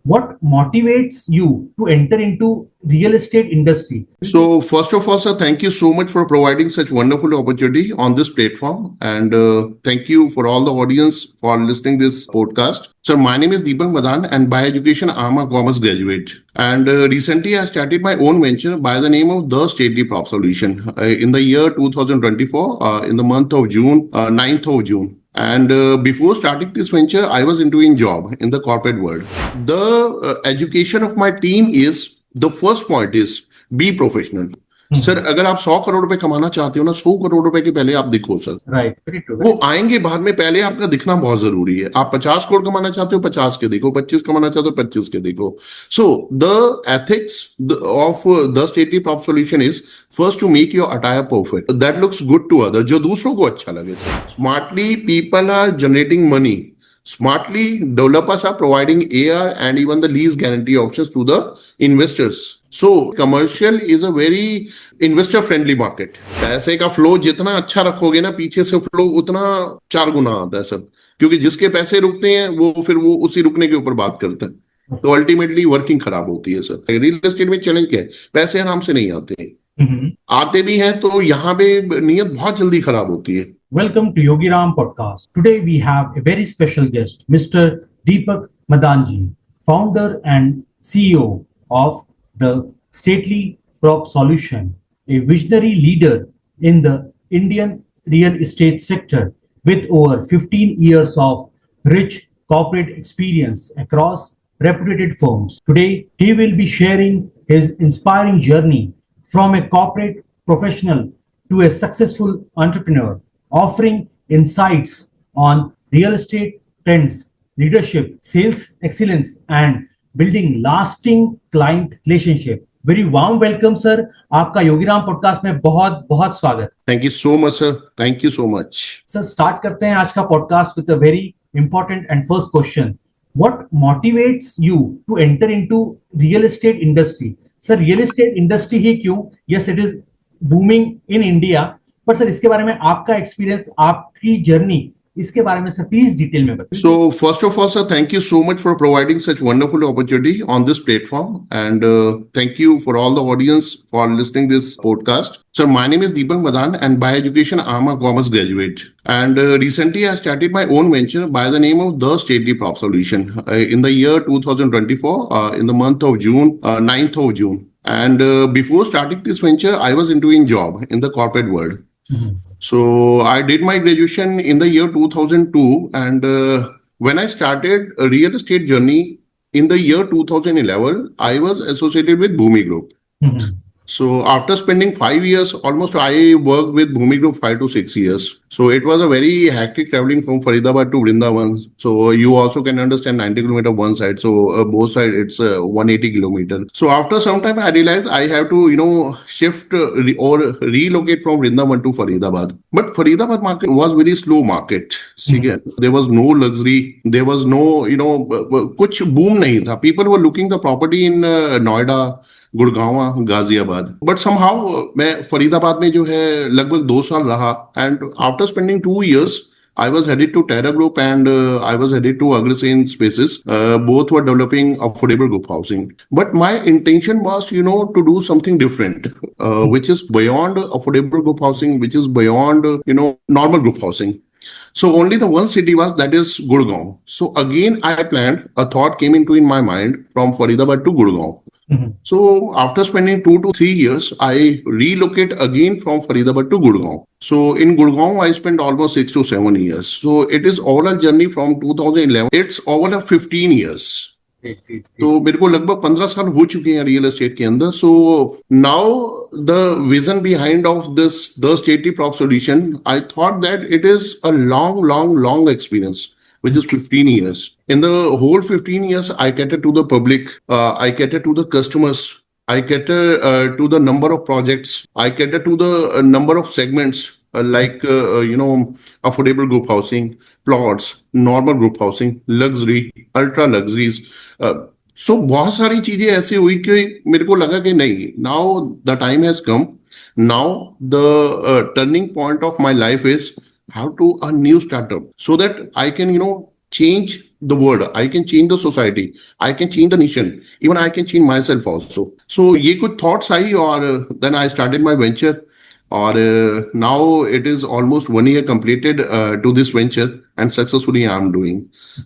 What motivates you to enter into real estate industry? So first of all, sir, thank you so much for providing such wonderful opportunity on this platform, and thank you for all the audience for listening this podcast. So my name is Deepak Madan, and by education, I'm a commerce graduate. And recently, I started my own venture by the name of The Stately Prop Solution in the year 2024, in the month of June, 9th of June. And before starting this venture, I was doing job in the corporate world. The education of my team is the first point is be professional. Sir अगर आप 100 करोड़ रुपए कमाना चाहते हो ना, 100 करोड़ रुपए के पहले आप दिखो सर। Right, very true. वो आएंगे बाद में, पहले आपका दिखना बहुत जरूरी है। आप 50 करोड़ कमाना चाहते हो, 50 के देखो, 25 कमाना चाहते हो, 25 के देखो। So the ethics of the stately prop solution is first to make your attire perfect that looks good to other, जो दूसरों को अच्छा लगे। Smartly people are generating money. Smartly, developers are providing AR and even the lease guarantee options to the investors. So, commercial is a very investor friendly market. पैसे का flow जितना अच्छा रखोगे ना, पीछे से फ्लो उतना 4 गुना आता है सब, क्योंकि जिसके पैसे रुकते हैं वो फिर वो उसी रुकने के ऊपर बात करता है, तो अल्टीमेटली वर्किंग खराब होती है सर। रियल एस्टेट में चैलेंज क्या है? पैसे आराम से नहीं आते, आते भी हैं तो यहाँ पे नीयत बहुत जल्दी खराब होती है। Welcome to Yogi Ram Podcast. Today we have a very special guest, Mr. Deepak Madanji, founder and CEO of the Stately Prop Solution, a visionary leader in the Indian real estate sector with over 15 years of rich corporate experience across reputed firms. Today he will be sharing his inspiring journey from a corporate professional to a successful entrepreneur, offering insights on real estate trends, leadership, sales excellence, and building lasting client relationship. Very warm welcome, sir. आपका Yogiram podcast में बहुत बहुत स्वागत। Thank you so much sir, thank you so much sir. Start करते हैं आज का podcast with a very important and first question. What motivates you to enter into real estate industry? सर, रियल एस्टेट इंडस्ट्री ही क्यों? Yes, it is booming in India, but sir इसके बारे में आपका एक्सपीरियंस, आपकी जर्नी, इसके बारे में सर प्लीज डिटेल में बताइए। So first of all, sir, thank you so much for providing such wonderful opportunity on this platform, and thank you for all the audience for listening this podcast. So my name is Deepak Madan, and by education, I'm a commerce graduate. And recently, I started my own venture by the name of The Stately Prop Solution in the year 2024, in the month of June, 9th of June. And before starting this venture, I was doing job in the corporate world. So I did my graduation in the year 2002, and when I started a real estate journey in the year 2011, I was associated with Bhumi Group. So after spending 5 years, almost I worked with Bhumi Group 5 to 6 years. So it was a very hectic traveling from Faridabad to Vrindavan. So you also can understand 90 kilometer one side. So both side it's 180 kilometer. So after some time I realized I have to shift or relocate from Vrindavan to Faridabad. But Faridabad market was very slow market. There was no luxury. There was no कुछ boom नहीं था. People were looking the property in Noida, Gurgaon, Ghaziabad, but somehow मैं फरीदाबाद में जो है लगभग 2 साल रहा, and after spending 2 years I was headed to Terra Group and I was headed to Agresen Spaces. Both were developing affordable group housing. But my intention was, to do something different, which is beyond affordable group housing, which is beyond, normal group housing. So only the one city was, that is Gurgaon. So again, I planned, a thought came into in my mind from Faridabad to Gurgaon. So after spending 2 to 3 years, I relocate again from Faridabad to Gurgaon. So in Gurgaon, I spent almost 6 to 7 years. So it is overall journey from 2011. It's over 15 years. तो मेरे को लगभग 15 साल हो चुके हैं real estate के अंदर. सो now the vision behind of this the stately prop solution, I thought that it is a long experience, which is 15 years. In the whole 15 years, I cater to the public, I cater to the customers, I cater to the number of projects, I cater to the number of segments, like, affordable group housing, plots, normal group housing, luxury, ultra luxuries. So बहुत सारी चीजें ऐसी हुई कि मेरे को लगा कि नहीं, now the time has come. Now the turning point of my life is how to a new startup so that I can, change the world, I can change the society, I can change the nation, even I can change myself also. So ये कुछ thoughts आई और then I started my venture. Or now it is almost 1 year completed to this venture, and successfully I am doing.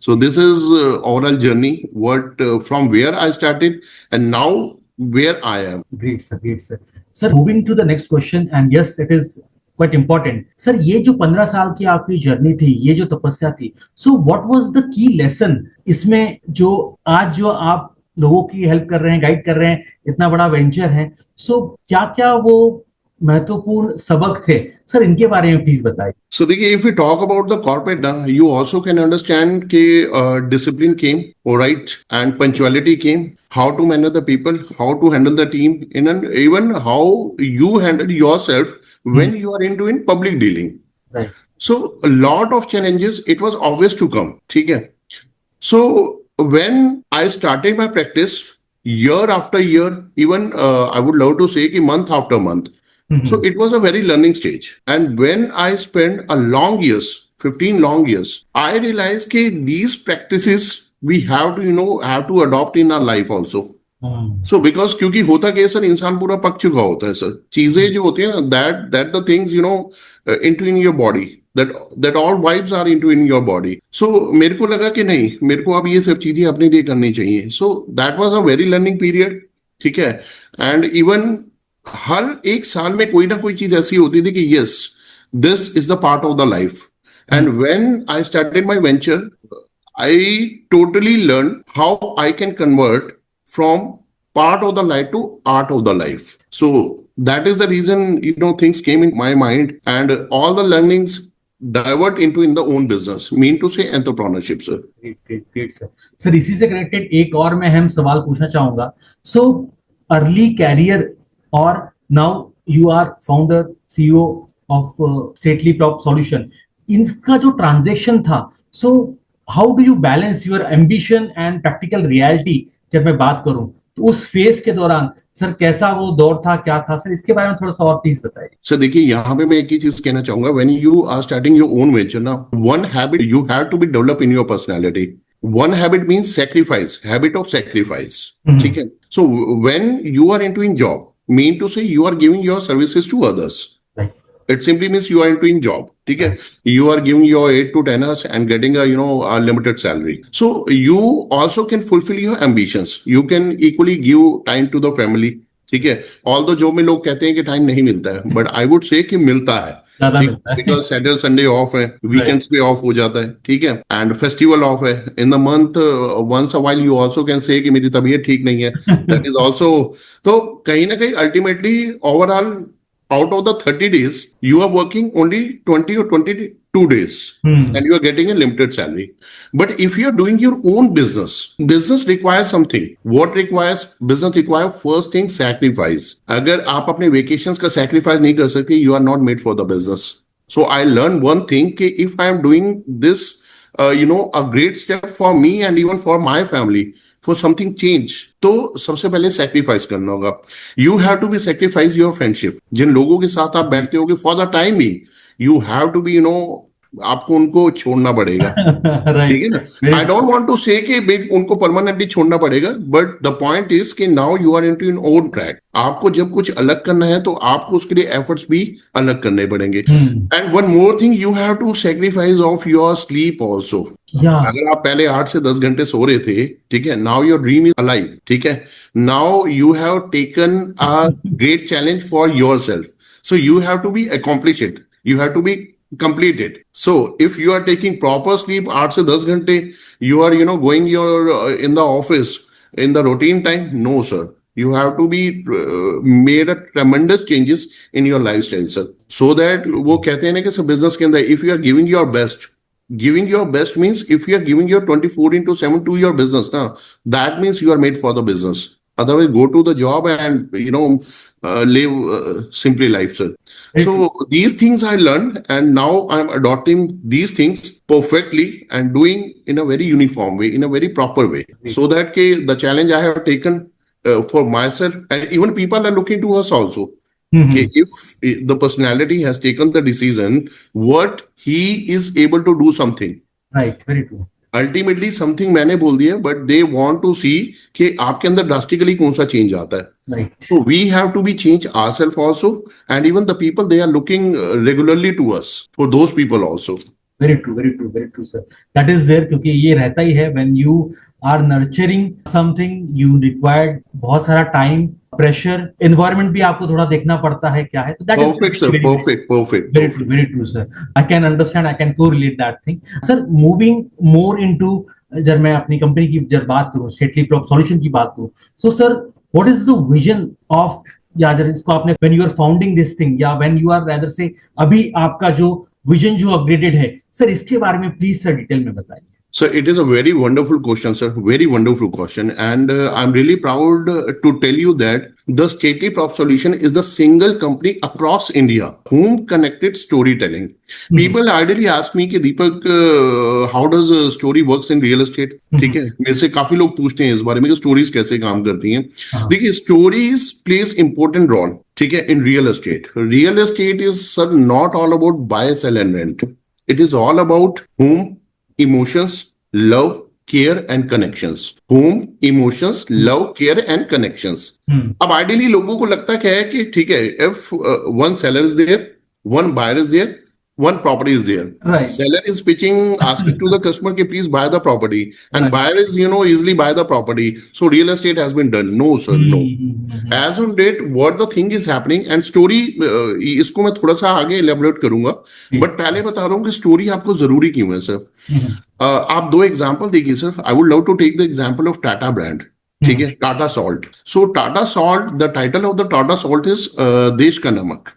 So this is overall journey. What from where I started and now where I am. Great, sir. Great, sir. Sir, moving to the next question, and yes, it is quite important. Sir, ये जो 15 साल की आपकी journey थी, ये जो तपस्या थी, so what was the key lesson इसमें जो आज जो आप लोगों की हेल्प कर रहे हैं, गाइड कर रहे हैं, इतना बड़ा वेंचर है, so क्या क्या वो महत्वपूर्ण सबक थे, सर इनके बारे में प्लीज बताइए. So देखिए, if we talk about the corporate now, you also can understand कि discipline came, all right, and punctuality came. How to manage the people, how to handle the team, and even how you handle yourself when you are into in public dealing. Right. So a lot of challenges, it was obvious to come. ठीक है. So when I started my practice, year after year, even I would love to say कि month after month. So it was a very learning stage. And when I spent a long years, 15 long years, I realized that these practices we have to, have to adopt in our life also. So because क्योंकि होता क्या है sir, इंसान पूरा पक चुका होता है सर, चीजें जो होती है ना, that the things into in your body, that all vibes are into in your body. So मेरे को लगा कि नहीं, मेरे को अब ये सब चीजें अपने लिए करनी चाहिए. So that was a very learning period. ठीक है. And even हर एक साल में कोई ना कोई चीज ऐसी होती थी कि yes, this is the part of the life. And when I started my venture, I totally learn how I can convert from part of the life to art of the life. So that is the reason things came in my mind, and all the learnings divert into in the own business, mean to say entrepreneurship, sir. Great, sir. Sir, इसी से connected एक और मैं अहम सवाल पूछना चाहूंगा. So early career or now you are founder CEO of Stately Prop Solution, इनका जो ट्रांजेक्शन था, so how do you balance your ambition and practical reality? जब मैं बात करूं तो उस फेज के दौरान सर कैसा वो दौर था, क्या था सर, इसके बारे में थोड़ा सा और प्लीज बताइए. सर देखिए, यहाँ पे मैं एक ही चीज कहना चाहूंगा. When you are starting your own venture ना, one habit you have to be develop in your personality. One habit means sacrifice, habit of sacrifice. ठीक है. So when you are into in job, mean to say you are giving your services to others. Right. It simply means you are into in job. ठीक है. You are giving your 8 to 10 hours and getting a limited salary. So you also can fulfill your ambitions. You can equally give time to the family. ठीक है. Although job में लोग कहते हैं कि time नहीं मिलता है, but I would say कि मिलता है. बिकॉज सैटरडे संडे ऑफ है, वीकेंड्स पे ऑफ हो जाता है. ठीक है. एंड फेस्टिवल ऑफ है in the month. Once a while you also can say कि मेरी तबीयत ठीक नहीं है. That is also. तो कहीं ना कहीं ultimately overall out of the 30 days, you are working only 20 or 22 days and you are getting a limited salary. But if you are doing your own business requires something. What requires? Business requires first thing, sacrifice. अगर आप अपने vacations का sacrifice नहीं कर सकते, you are not made for the business. So I learned one thing कि if I am doing this, a great step for me and even for my family, for something change, तो सबसे पहले sacrifice करना होगा. You have to be sacrifice your friendship. जिन लोगों के साथ आप बैठते होगे फॉर द टाइम ही, यू हैव टू बी आपको उनको छोड़ना पड़ेगा. ठीक है ना. आई डोंट वांट टू से कि उनको परमानेंटली छोड़ना पड़ेगा, बट द पॉइंट इज कि now you are into your own track. आपको जब कुछ अलग करना है तो आपको उसके लिए एफर्ट्स भी अलग करने पड़ेंगे. And one more thing, you have to sacrifice of your sleep also. अगर आप पहले 8 से 10 घंटे सो रहे थे, ठीक है, now your dream is alive. ठीक है. Now you have taken a great challenge for your self. So you have to be accomplish it. You have to be complete it. So if you are taking proper sleep 8 से 10 घंटे, you are going in the office in the routine time, no sir. You have to be made a tremendous changes in your lifestyle, sir. So that वो कहते हैं ना कि सब business के अंदर, if you are giving your best means if you are giving your 24/7 to your business, now that means you are made for the business. Otherwise, go to the job and live simply life, sir. So these things I learned, and now I'm adopting these things perfectly and doing in a very uniform way, in a very proper way, so that the challenge I have taken for myself, and even people are looking to us also. If the personality has taken the decision, what he is able to do something. Right, very true. Ultimately something मैंने बोल दिया, but they want to सी कि आपके अंदर drastically कौन सा change आता है. Right. So we have to be change ourselves also, and even the people they are looking regularly to us for those people also. Very true, sir. That is there क्योंकि ये रहता ही है when you are nurturing something, you require बहुत सारा time, pressure, environment भी आपको थोड़ा देखना पड़ता है क्या है. तो that is Perfect, sir. Perfect. very true, sir. I can understand, I can correlate that thing. Sir, moving more into जब मैं अपनी कंपनी की जब बात करूं, स्टेटली प्रॉप सॉल्यूशन की बात करूं, so sir, what is the vision of या जब इसको आपने when you are founding this thing या when you are rather say अभी आपका जो विजन जो अपग्रेडेड है सर, इसके बारे में प्लीज सर डिटेल में बताइए. So it is a very wonderful question, sir. Very wonderful question, and I'm really proud to tell you that the Stately Prop Solution is the single company across India whom connected storytelling. People ideally ask me कि दीपक how does story works in real estate? ठीक है, मेरे से काफी लोग पूछते हैं इस बारे में कि स्टोरीज कैसे काम करती हैं. देखिए, स्टोरीज प्लेस इंपॉर्टेंट रोल, ठीक है, in real estate. Real estate is, sir, not all about buy, sell and rent. It is all about whom, emotions, love, care and connections. Whom, emotions, love, care and connections. अब ideally लोगों को लगता क्या है कि ठीक है, if one seller is there, one buyer is there, one property is there. Right. Seller is pitching, asking to the customer कि please buy the property, and Right. buyer is easily buy the property. So real estate has been done. No, sir, no. As on date, what the thing is happening and story, इसको मैं थोड़ा सा आगे elaborate करूंगा, but पहले बता रहा हूँ कि story आपको जरूरी क्यों है सर. आप दो एग्जाम्पल देखिए sir. I would love to take the example of Tata brand. ठीक है, Tata salt. So Tata salt, the title of the Tata salt is देश का नमक.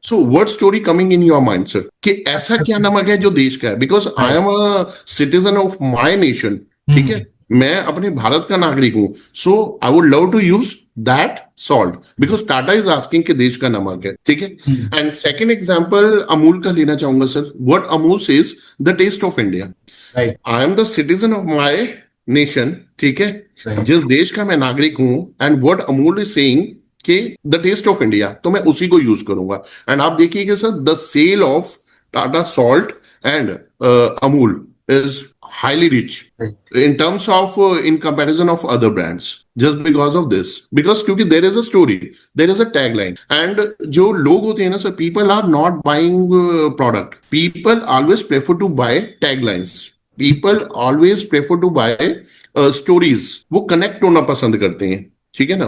So what story coming in your mind sir कि ऐसा क्या नमक है जो देश का है? Because I am a citizen of my nation. ठीक है, मैं अपने भारत का नागरिक हूं. So I would love to use that salt because Tata is asking के देश का नमक है. ठीक है. एंड सेकेंड एग्जाम्पल अमूल का लेना चाहूंगा sir. What Amul says, the taste of India. I am the citizen of my nation. ठीक है, जिस देश का मैं नागरिक हूं, and what Amul is saying कि द टेस्ट ऑफ इंडिया, तो मैं उसी को यूज करूंगा. एंड आप देखिएगा sir, the sale of Tata salt and Amul is highly rich in terms of in comparison of other brands, just because of this, because क्योंकि there is a story, there is a tagline, and जो लोग होते हैं ना sir, people are not buying product, people always prefer to buy taglines, people always prefer to buy stories. वो connect होना पसंद करते हैं. ठीक है ना.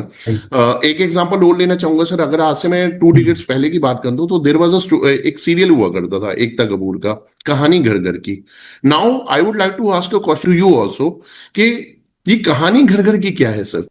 एक एग्जांपल और लेना चाहूंगा सर. अगर आज से मैं 2 डिकेड्स पहले की बात कर दूं तो देयर वाज एक सीरियल हुआ करता था एकता कपूर का, कहानी घर घर की. Now I would like to ask a question to you also कि ये कहानी घर घर की क्या है सर?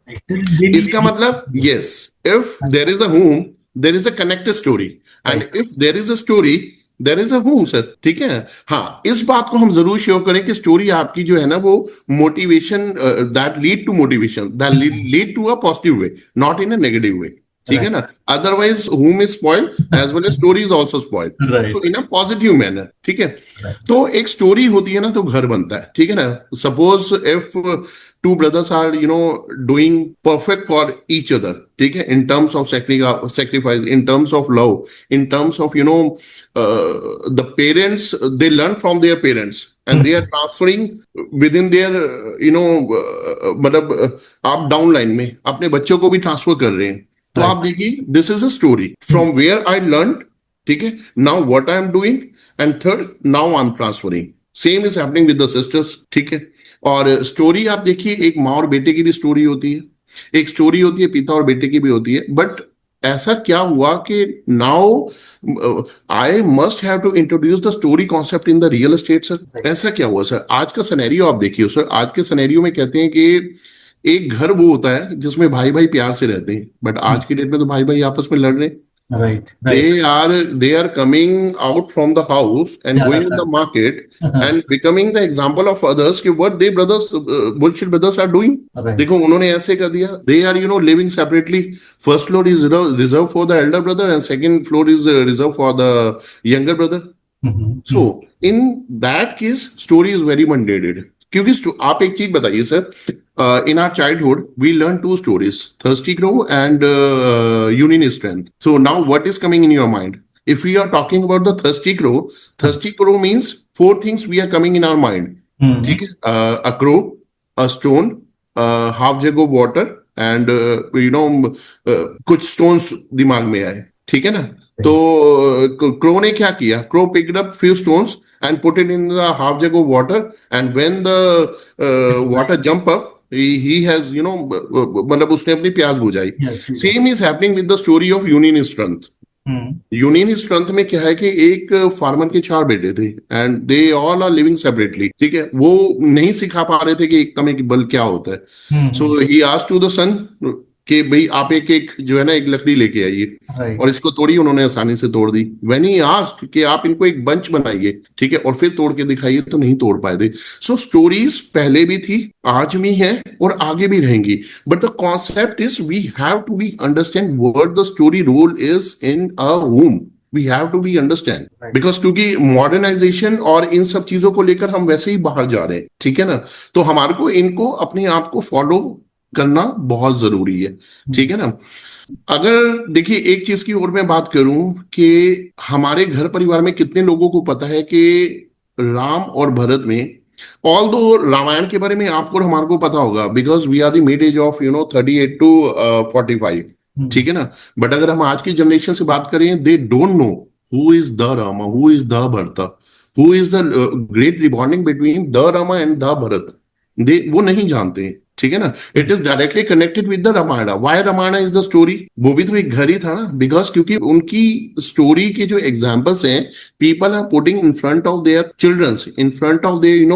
इसका मतलब, yes, if there is a home, there is a connected story, and if there is a story, there is a home sir. ठीक है. हाँ, इस बात को हम जरूर शेयर करें कि स्टोरी आपकी जो है ना, वो motivation, that lead to motivation, that lead to a positive way, not in a negative way. ठीक है ना. Otherwise home is spoiled as well as story is also spoiled. So in a positive manner. ठीक है. तो एक story होती है ना, तो घर बनता है. ठीक है ना. Suppose if two brothers are doing perfect for each other. ठीक है. In terms of sacrifice, in terms of love, in terms of the parents, they learn from their parents and they are transferring within their मतलब आप down line में अपने बच्चों को भी transfer कर रहे हैं. तो आप देखिए, this is a story from where I learn. ठीक है. Now what I am doing, and third, now I am transferring. Same is happening with the sisters. ठीक है. और स्टोरी आप देखिए, एक माँ और बेटे की भी स्टोरी होती है, एक स्टोरी होती है पिता और बेटे की भी होती है. बट ऐसा क्या हुआ कि now I must have to introduce the story concept in the real estate sir. ऐसा क्या हुआ सर? आज का सिनेरियो आप देखिए सर. आज के सिनेरियो में कहते हैं कि एक घर वो होता है जिसमें भाई भाई प्यार से रहते हैं, बट आज की डेट में तो भाई भाई आपस में लड़ रहे हैं. Right. They are coming out from the house and going in the market and becoming the example of others कि what they brothers bullshit brothers are doing. Right. देखो, उन्होंने ऐसे कर दिया. They are living separately. First floor is reserved for the elder brother and second floor is reserved for the younger brother. So in that case, story is very much needed. क्योंकि आप एक चीज बताइए sir, in our childhood we learned 2 stories, Thirsty Crow and Union Strength. So now what is coming in your mind? If we are talking about the Thirsty Crow means 4 things we are coming in our mind. Hmm. ठीक है, a crow, a stone, half jug of water and कुछ stones दिमाग में आए, ठीक है ना। तो क्रो ने क्या किया, crow picked up few stones and put it in the half jug of water and when the water jump up he has मतलब उसने अपनी प्यास बुझाई। Yes. Yes. Same is happening with the story of union strength. Hmm. Union strength में क्या है कि एक फार्मर के 4 बेटे थे and they all are living separately, ठीक है। वो नहीं सिखा पा रहे थे कि एकता में बल क्या होता है। Hmm. So he asked to the son कि भाई आप एक एक जो है ना एक लकड़ी लेके आइए, Right. और इसको तोड़ी, उन्होंने आसानी से तोड़ दी। व्हेन ही आस्क्ड कि आप इनको एक बंच बनाइए, ठीक है, और फिर तोड़ के दिखाइए, तो नहीं तोड़ पाए थे। सो स्टोरीज पहले भी थी, आज भी है और आगे भी रहेंगी, but the concept is we have to be understand what the story role is in a home. We have to be understand Right. Because क्योंकि मॉडर्नाइजेशन और इन सब चीजों को लेकर हम वैसे ही बाहर जा रहे हैं, ठीक है ना। तो हमारे को इनको अपने आप को फॉलो करना बहुत जरूरी है, ठीक है ना। अगर देखिए एक चीज की और मैं बात करूं कि हमारे घर परिवार में कितने लोगों को पता है कि राम और भरत में, ऑल दो रामायण के बारे में आपको और हमारे को पता होगा because we are the mid age of 38 to 45, Hmm. ठीक है ना। बट अगर हम आज की जनरेशन से बात करें, they don't know who is the Rama, who is the Bharata, who is the great rebonding between the Rama and the Bharat. They वो नहीं जानते हैं, ठीक है ना। It is directly connected with the Ramayan. Why Ramayan is the story, वो भी तो एक घर ही था ना, बिकॉज क्योंकि उनकी स्टोरी के जो एग्जाम्पल्स हैं, people are putting in front of their childrens, in front of their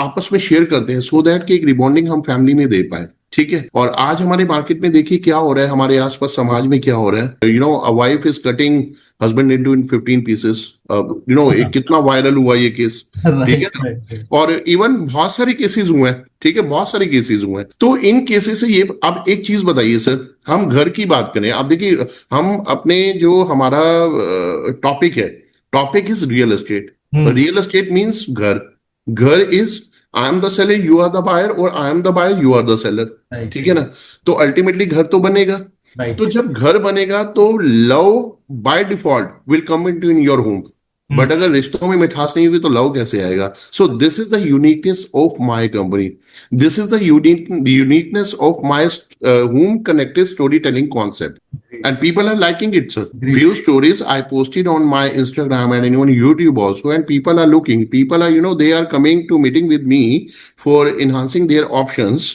आपस में शेयर करते हैं, सो दैट कि एक रिबॉन्डिंग हम फैमिली में दे पाए, ठीक है। और आज हमारे मार्केट में देखिए क्या हो रहा है, हमारे आसपास समाज में क्या हो रहा है। A wife is cutting husband into in 15 pieces. एक कितना वायरल हुआ ये केस, ठीक है Right. ना। Right. Right. और इवन बहुत सारे केसेस हुए हैं, ठीक है, बहुत सारे केसेस हुए हैं। तो इन केसेस से ये, अब एक चीज बताइए सर, हम घर की बात करें, आप देखिए हम अपने जो हमारा टॉपिक है, topic is real estate. Hmm. Real estate means घर। घर is I am the seller, you are the buyer, और I am the buyer, you are the seller, Right. ठीक है ना। तो अल्टीमेटली घर तो बनेगा। Right. तो जब घर बनेगा तो love by default will come into in your home. Hmm. But अगर रिश्तों में मिठास नहीं हुई तो लव कैसे आएगा। सो this is the uniqueness of my company, this is the uniqueness of my home connected story telling concept, Great. and people are liking it, sir. Great. Few stories I posted on my Instagram and even YouTube also, and people are looking, people are, they are coming to meeting with me for enhancing their options.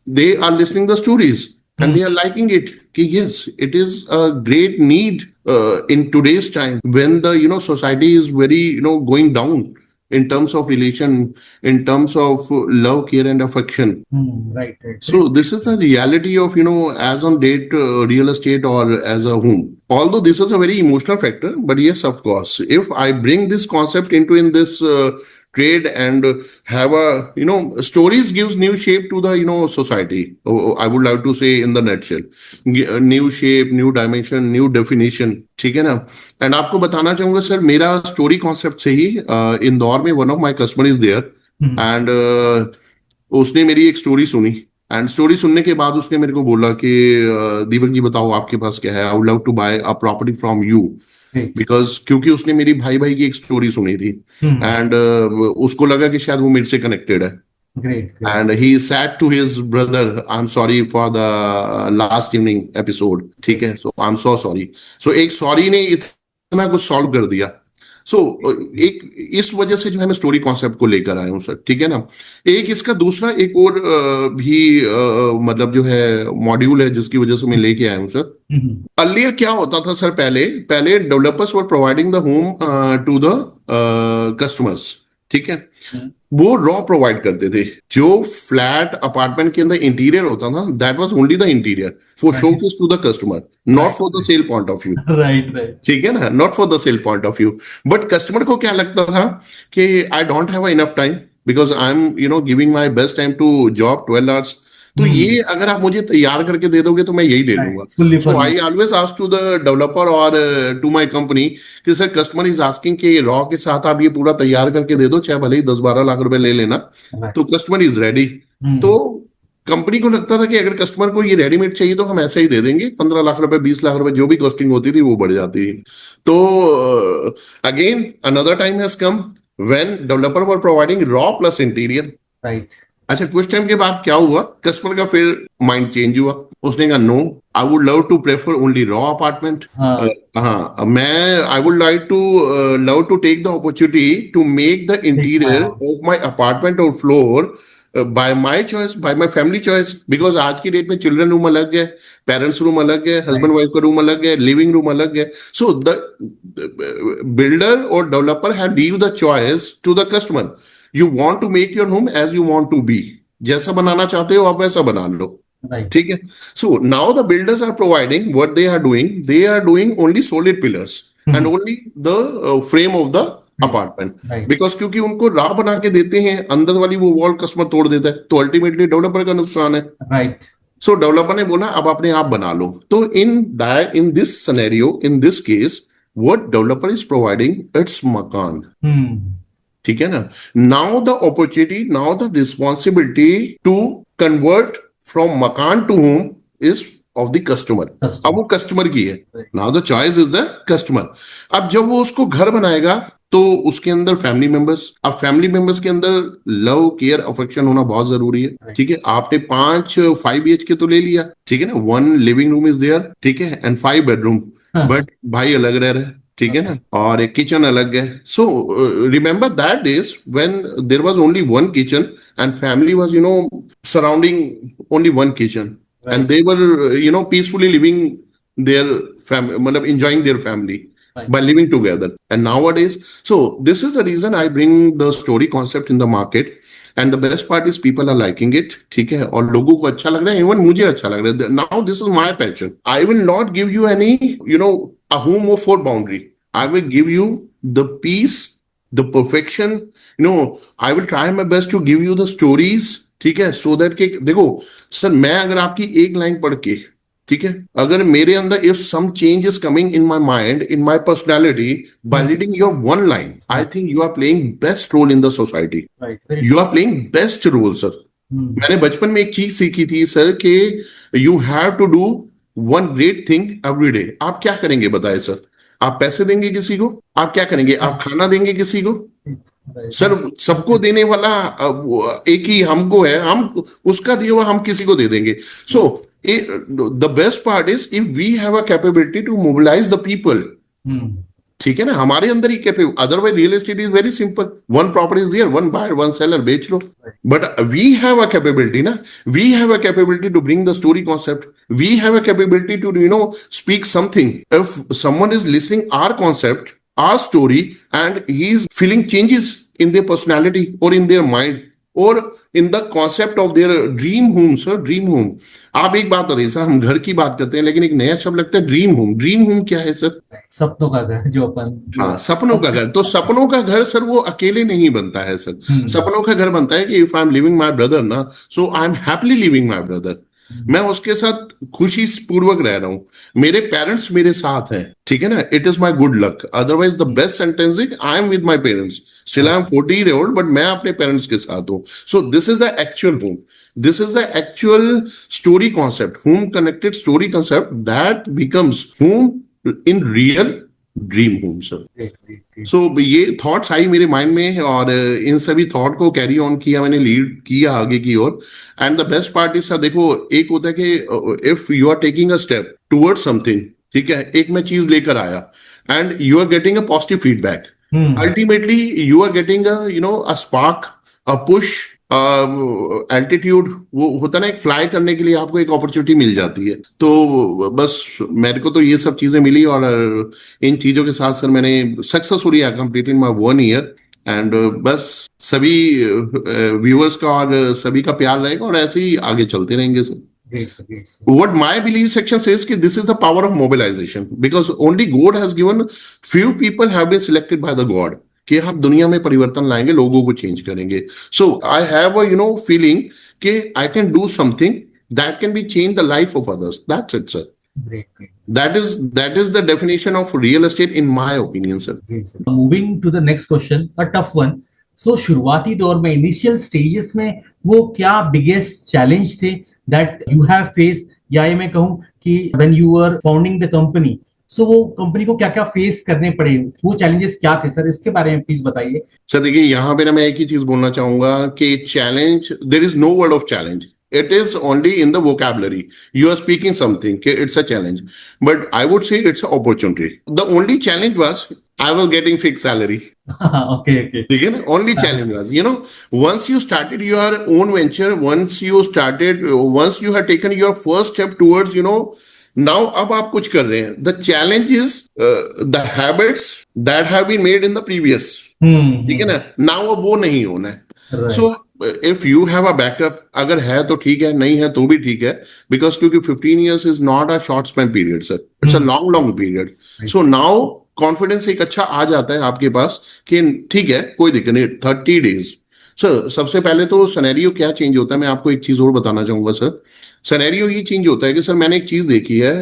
They are listening the stories and Hmm. they are liking it. Ki yes, it is a great need in today's time when the society is very going down in terms of relation, in terms of love, care, and affection. Hmm. Right. Right. So this is the reality of as on date real estate or as a home. Although this is a very emotional factor, but yes, of course, if I bring this concept into in this trade and have a stories gives new shape to the society. I would like to say in the nutshell, new shape, new dimension, new definition, ठीक है ना। And आपको बताना चाहूंगा sir, मेरा story concept से ही इंदौर में one of my customer is there Hmm. And उसने मेरी एक स्टोरी सुनी। एंड स्टोरी सुनने के बाद उसने मेरे को बोला कि दीपक जी बताओ आपके पास क्या है, I would love to buy a property from you. Great. Because क्योंकि उसने मेरी भाई भाई की एक स्टोरी सुनी थी Hmm. एंड उसको लगा कि शायद वो मेरे से कनेक्टेड है। Great. Great. And he said to his brother, I am sorry for the last evening episode, ठीक है, सो आई एम सो सॉरी। सो एक सॉरी ने इतना कुछ सॉल्व कर दिया। सो एक इस वजह से जो है मैं स्टोरी कॉन्सेप्ट को लेकर आया हूँ सर, ठीक है ना। एक इसका दूसरा एक और भी मतलब जो है मॉड्यूल है जिसकी वजह से मैं लेके आया हूँ सर। Hmm. अर्लियर क्या होता था सर, पहले पहले developers were providing the home to the customers, ठीक है। Hmm. वो रॉ प्रोवाइड करते थे। जो फ्लैट अपार्टमेंट के अंदर इंटीरियर होता था, that was only the interior for Right. Showcase to the customer, not for the sale point of view, Right. Right. ठीक है ना, not for the sale point of view. But customer को क्या लगता था कि I don't have enough time because I am giving my best time to job 12 hours. तो Hmm. ये अगर आप मुझे तैयार करके दे दोगे तो मैं यही ले Right. लूंगा। Fully so I furnished. Always ask to the developer और टू माय कंपनी कि सर कस्टमर इज आस्किंग कि रॉ के साथ आप ये पूरा तैयार करके दे दो, चाहे भले ही 10-12 लाख रुपए ले लेना। Right. तो कस्टमर इज रेडी। Hmm. तो कंपनी को लगता था कि अगर कस्टमर को ये रेडीमेड चाहिए तो हम ऐसे ही दे देंगे, 15 लाख रुपए 20 लाख रुपए जो भी कॉस्टिंग होती थी वो बढ़ जाती थी। तो again another time has come when developer were providing raw plus interior. Right. अच्छा, कुछ टाइम के बाद क्या हुआ, कस्टमर का फिर माइंड चेंज हुआ, उसने कहा no, I would love to prefer only raw apartment. हाँ. हाँ, मैं I would like to love to take the opportunity to make the Take my interior house. Of my apartment और floor by my choice, by my family choice. Because आज की date में children room अलग है, parents room अलग है, husband wife का room अलग है, लिविंग रूम अलग है. सो द बिल्डर और developer have leave the choice to the customer. You want to make your home as you want to be, जैसा बनाना चाहते हो आप वैसा बना लो. Right. ठीक है. So now the builders are providing what they are doing only solid pillars and only the frame of the apartment. Right. Because क्योंकि उनको राह बना के देते हैं, अंदर वाली वो वॉल कस्टमर तोड़ देता है, तो अल्टीमेटली डेवलपर का नुकसान है. Right. सो डेवलपर ने बोला अब अपने आप बना लो. तो in this scenario, in this case, what developer is providing its मकान. ठीक है ना. Now the opportunity, now the responsibility to convert from मकान to home is of the customer. अब वो कस्टमर की है. Now the choice is the customer. अब जब वो उसको घर बनाएगा तो उसके अंदर फैमिली मेंबर्स, अब फैमिली मेंबर्स के अंदर लव केयर अफेक्शन होना बहुत जरूरी है. ठीक है. आपने 5 BHK तो ले लिया, ठीक है ना, 1 लिविंग रूम इज देयर, ठीक है, एंड 5 बेडरूम, बट भाई अलग रह रहे हैं, ठीक है ना, और एक किचन अलग है. So remember that days when there was only 1 kitchen and family was surrounding only 1 kitchen and they were peacefully living there family, मतलब enjoying their family by living together. And nowadays, so this is the reason I bring the story concept in the market. And the best part is people are liking it. ठीक है, और लोगों को अच्छा लग रहा है, इवन मुझे अच्छा लग रहा है. Now this is my passion. I will not give you any, a home of 4 boundary. I will give you the peace, the perfection. I will try my best to give you the stories. ठीक है, so that कि देखो sir, मैं अगर आपकी एक line पढ़ के, ठीक है, अगर मेरे अंदर if some change is coming in my mind, in my personality, by reading your 1 line, I think you are playing best role in the society. You are playing best role sir. मैंने बचपन में एक चीज सीखी थी sir कि you have to do 1 great thing every day. आप क्या करेंगे बताए सर? आप पैसे देंगे किसी को? आप क्या करेंगे? आप खाना देंगे किसी को? सर, सबको देने वाला एक ही हमको है, हम उसका दिया हुआ हम किसी को दे देंगे. सो the best part is if we have a capability to mobilize the people. ठीक है ना, हमारे अंदर ही capable. Otherwise real estate is very simple, 1 property is there, 1 buyer 1 seller, बेच लो. But we have a capability ना, we have a capability to bring the story concept, we have a capability to speak something. If someone is listening our concept, our story, and he is feeling changes in their personality or in their mind or in the concept of their dream home. sir, dream home. आप एक बात बताइए sir, हम घर की बात करते हैं लेकिन एक नया शब्द लगता है ड्रीम होम. ड्रीम होम क्या है सर? सपनों का घर, जो अपन, हाँ, सपनों का घर. तो सपनों का घर सर वो अकेले नहीं बनता है सर. सपनों का घर बनता है कि if I am living my brother ना, so I am happily living my brother. मैं उसके साथ खुशी पूर्वक रह रहा हूं, मेरे पेरेंट्स मेरे साथ हैं, ठीक है ना, it is my good luck. Otherwise the best sentence is I am with my parents. Still I am 40 year old, but मैं अपने पेरेंट्स के साथ हूं. सो this is the actual home. This is the actual story concept, home connected story concept that becomes home in real dream home, sir. So ये thoughts I मेरे mind में और इन सभी थॉट को कैरी ऑन किया, मैंने लीड किया आगे की ओर. And the best part is sir, देखो एक होता है कि if you are taking a step towards something, ठीक है, एक मैं चीज लेकर आया and you are getting a positive feedback, ultimately you are getting a spark, a push, altitude. वो होता ना, एक फ्लाई करने के लिए आपको एक अपॉर्चुनिटी मिल जाती है. तो बस मेरे को तो ये सब चीजें मिली और इन चीजों के साथ सर मैंने successfully completed my 1 year. And बस सभी व्यूअर्स का और सभी का प्यार रहेगा और ऐसे ही आगे चलते रहेंगे sir. What my belief section says कि this is the power of mobilization, because only God has given, few people have been selected by the God कि हम दुनिया में परिवर्तन लाएंगे, लोगों को चेंज करेंगे. सो आई हैव अ फीलिंग कि I can do something that can be change the life of others. That's it sir. That is the definition of real estate in my opinion, sir. Moving to the next question, a tough one. So शुरुआती दौर में, initial stages में, वो क्या biggest challenge थे that you have faced, या ये मैं कहूँ कि when you were founding the company, सो वो कंपनी को क्या क्या फेस करने पड़े, वो चैलेंजेस क्या थे सर, इसके बारे में प्लीज बताइए। सर देखिए, यहाँ पे ना मैं एक ही चीज बोलना चाहूंगा कि challenge, there is no word of challenge, it is only in the vocabulary. You are speaking something, okay, it's a challenge, but I would say it's an opportunity. The only challenge was I was getting fixed salary. Okay okay. ठीक है ना, only challenge was, you know, once you started your own venture, once you had taken your first step towards, you know, now अब आप कुछ कर रहे हैं, the challenge is the habits that have been made in the previous. ठीक है ना, now अब वो नहीं होना है। Right. So if you have a backup, अगर है तो ठीक है, नहीं है तो भी ठीक है, because क्योंकि 15 years is not a short span period, sir. It's a long period. So now confidence एक अच्छा आ जाता है आपके पास कि ठीक है, कोई दिक्कत नहीं, 30 days. सर सबसे पहले तो सिनेरियो क्या चेंज होता है, मैं आपको एक चीज और बताना चाहूंगा सर। सिनेरियो ये चेंज होता है कि सर मैंने एक चीज देखी है,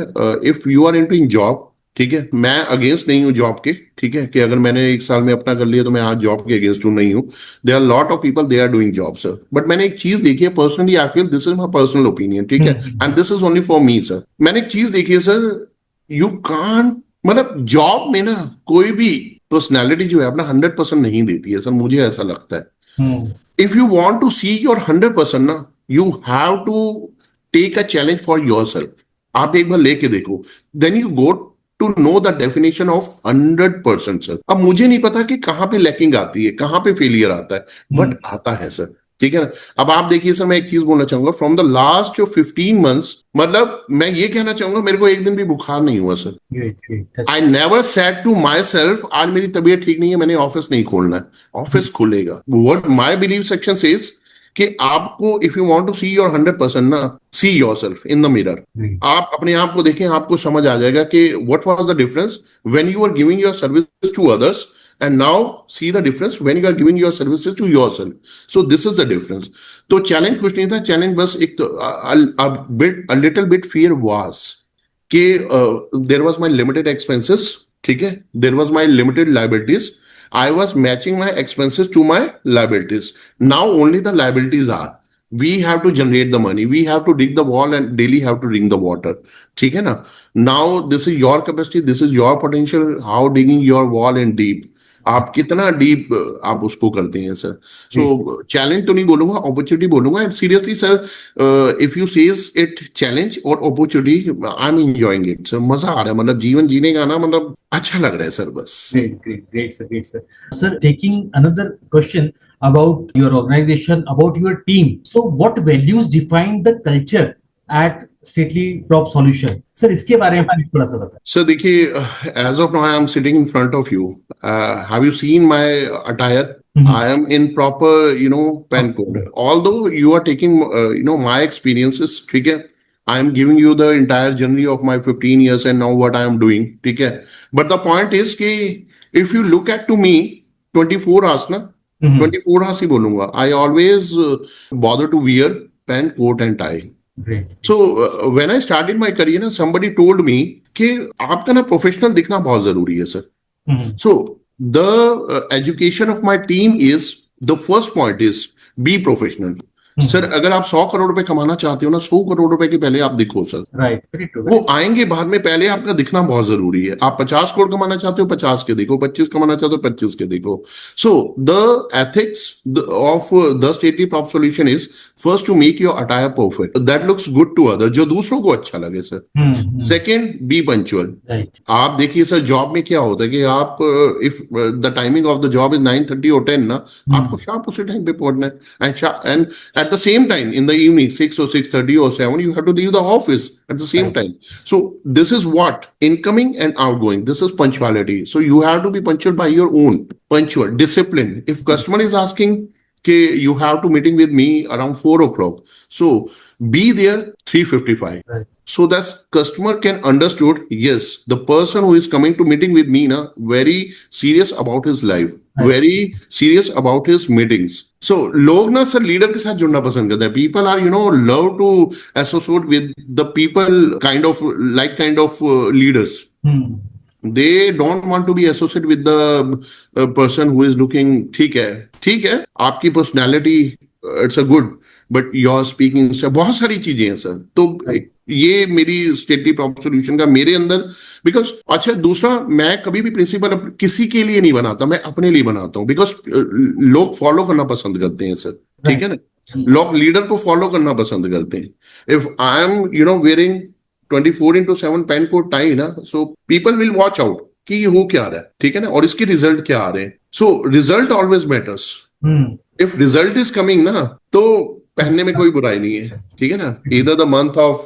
if you are into in job, ठीक है, मैं अगेंस्ट नहीं हूँ जॉब के, ठीक है, कि अगर मैंने एक साल में अपना कर लिया तो मैं आज जॉब के अगेंस्ट हूँ, नहीं हूँ। There are lot of people they are doing job sir, but मैंने एक चीज देखी है personally, I feel this is my personal opinion, ठीक है, and this is only for me sir. मैंने एक चीज देखी है सर, यू कांट, मतलब जॉब में ना कोई भी पर्सनैलिटी जो है अपना 100% नहीं देती है सर, मुझे ऐसा लगता है। If you want to see your 100% ना, you have to take a challenge for your self. आप एक बार लेके देखो, then you go to know the definition of 100% sir. अब मुझे नहीं पता कि कहाँ पे लैकिंग आती है, कहाँ पे फेलियर आता है, बट आता है सर, ठीक है ना। अब आप देखिए सर, मैं एक चीज बोलना चाहूंगा, फ्रॉम द लास्ट 15 मंथ्स, मतलब मैं ये कहना चाहूंगा मेरे को एक दिन भी बुखार नहीं हुआ sir. I never said to my self आज मेरी तबीयत ठीक नहीं है, मैंने ऑफिस नहीं खोलना है, ऑफिस खुलेगा। What my believe section says कि आपको, if you want to see your 100% ना, see yourself in the mirror. आप अपने आप को देखें, आपको समझ आ जाएगा कि what was the difference when you are giving your service to others, and now see the difference when you are giving your services to yourself. So this is the difference. तो challenge कुछ नहीं था, challenge बस एक तो a little bit fear was कि there was my limited expenses, ठीक है, there was my limited liabilities. I was matching my expenses to my liabilities. Now only the liabilities are. We have to generate the money. We have to dig the wall and daily have to drink the water. ठीक है ना? Now this is your capacity. This is your potential. How digging your wall and deep. आप कितना deep आप उसको करते हैं sir. सो challenge तो नहीं बोलूंगा, अपॉर्चुनिटी बोलूंगा। And seriously sir, if you says it challenge और opportunity, I am enjoying it sir, मजा आ रहा है, मतलब जीवन जीने का ना, मतलब अच्छा लग रहा है सर, बस। Great, sir. Great, sir. Sir, taking another question about your organization, about your team. So, what values define the culture at Stately Prop Solution? Sir, इसके बारे में थोड़ा सा बताएं। सर देखिए, as of now I am sitting in front of you, have you seen my attire? I am in proper, you know, pen code. Although you are taking, you know, my experiences, ठीक है, I am giving you the entire journey of my 15 years and now what I am doing, ठीक है. But the point is कि if you look at to me 24 hours ना, 24 hours ही बोलूंगा, I always bother to wear pen, coat and tie. Great. So when I started my career ना, somebody told me कि आपका ना professional दिखना बहुत जरूरी है sir. So the education of my team is, the first point is be professional. Sir अगर आप 100 करोड़ रुपए कमाना चाहते हो ना, 100 करोड़ रुपए के पहले आप दिखो सर। Right, very true. वो आएंगे बाद में, पहले आपका दिखना बहुत जरूरी है। आप 50 करोड़ कमाना चाहते हो, 50 के देखो, 25 कमाना चाहते हो, 25 के देखो। So the ethics of the stately prop solution is first to make your attire perfect, that looks good to other, जो दूसरों को अच्छा लगे सर। Second, B punctual. आप देखिए सर, जॉब में क्या होता है कि आप, if the timing of the job is 9:30 और 10 ना, आपको शार्प उसी टाइम पे पहुंचना है। And at the same time in the evening 6 or 6:30 or 7 you have to leave the office at the same time. So this is what incoming and outgoing, this is punctuality. So you have to be punctual by your own, punctual, discipline. If customer is asking okay, you have to meeting with me around 4 o'clock, so be there 3:55. Right. So that customer can understood, yes, the person who is coming to meeting with me na, very serious about his life, right, very serious about his meetings. So लोग ना sir leader के साथ जुड़ना पसंद करते हैं. People are, you know, love to associate with the people kind of leaders. They don't want to be associated with the person who is looking, ठीक है, आपकी personality, it's a good, but your speaking, बहुत सारी चीजें हैं sir. तो ये मेरी स्टेटली प्रॉपर सॉल्यूशन का मेरे अंदर, बिकॉज अच्छा दूसरा, मैं कभी भी प्रिंसिपल किसी के लिए नहीं बनाता, मैं अपने लिए बनाता हूँ, बिकॉज लोग फॉलो करना पसंद करते हैं सर, ठीक है ना, लोग लीडर को फॉलो करना पसंद करते हैं। If I am wearing 24/7 pen coat tie ना, so people will watch out कि ये हो क्या रहा है, ठीक है ना, और इसके रिजल्ट क्या आ रहे हैं। So result always matters. If result is coming ना, तो पहनने में कोई बुराई नहीं है, ठीक है ना, इधर द मंथ ऑफ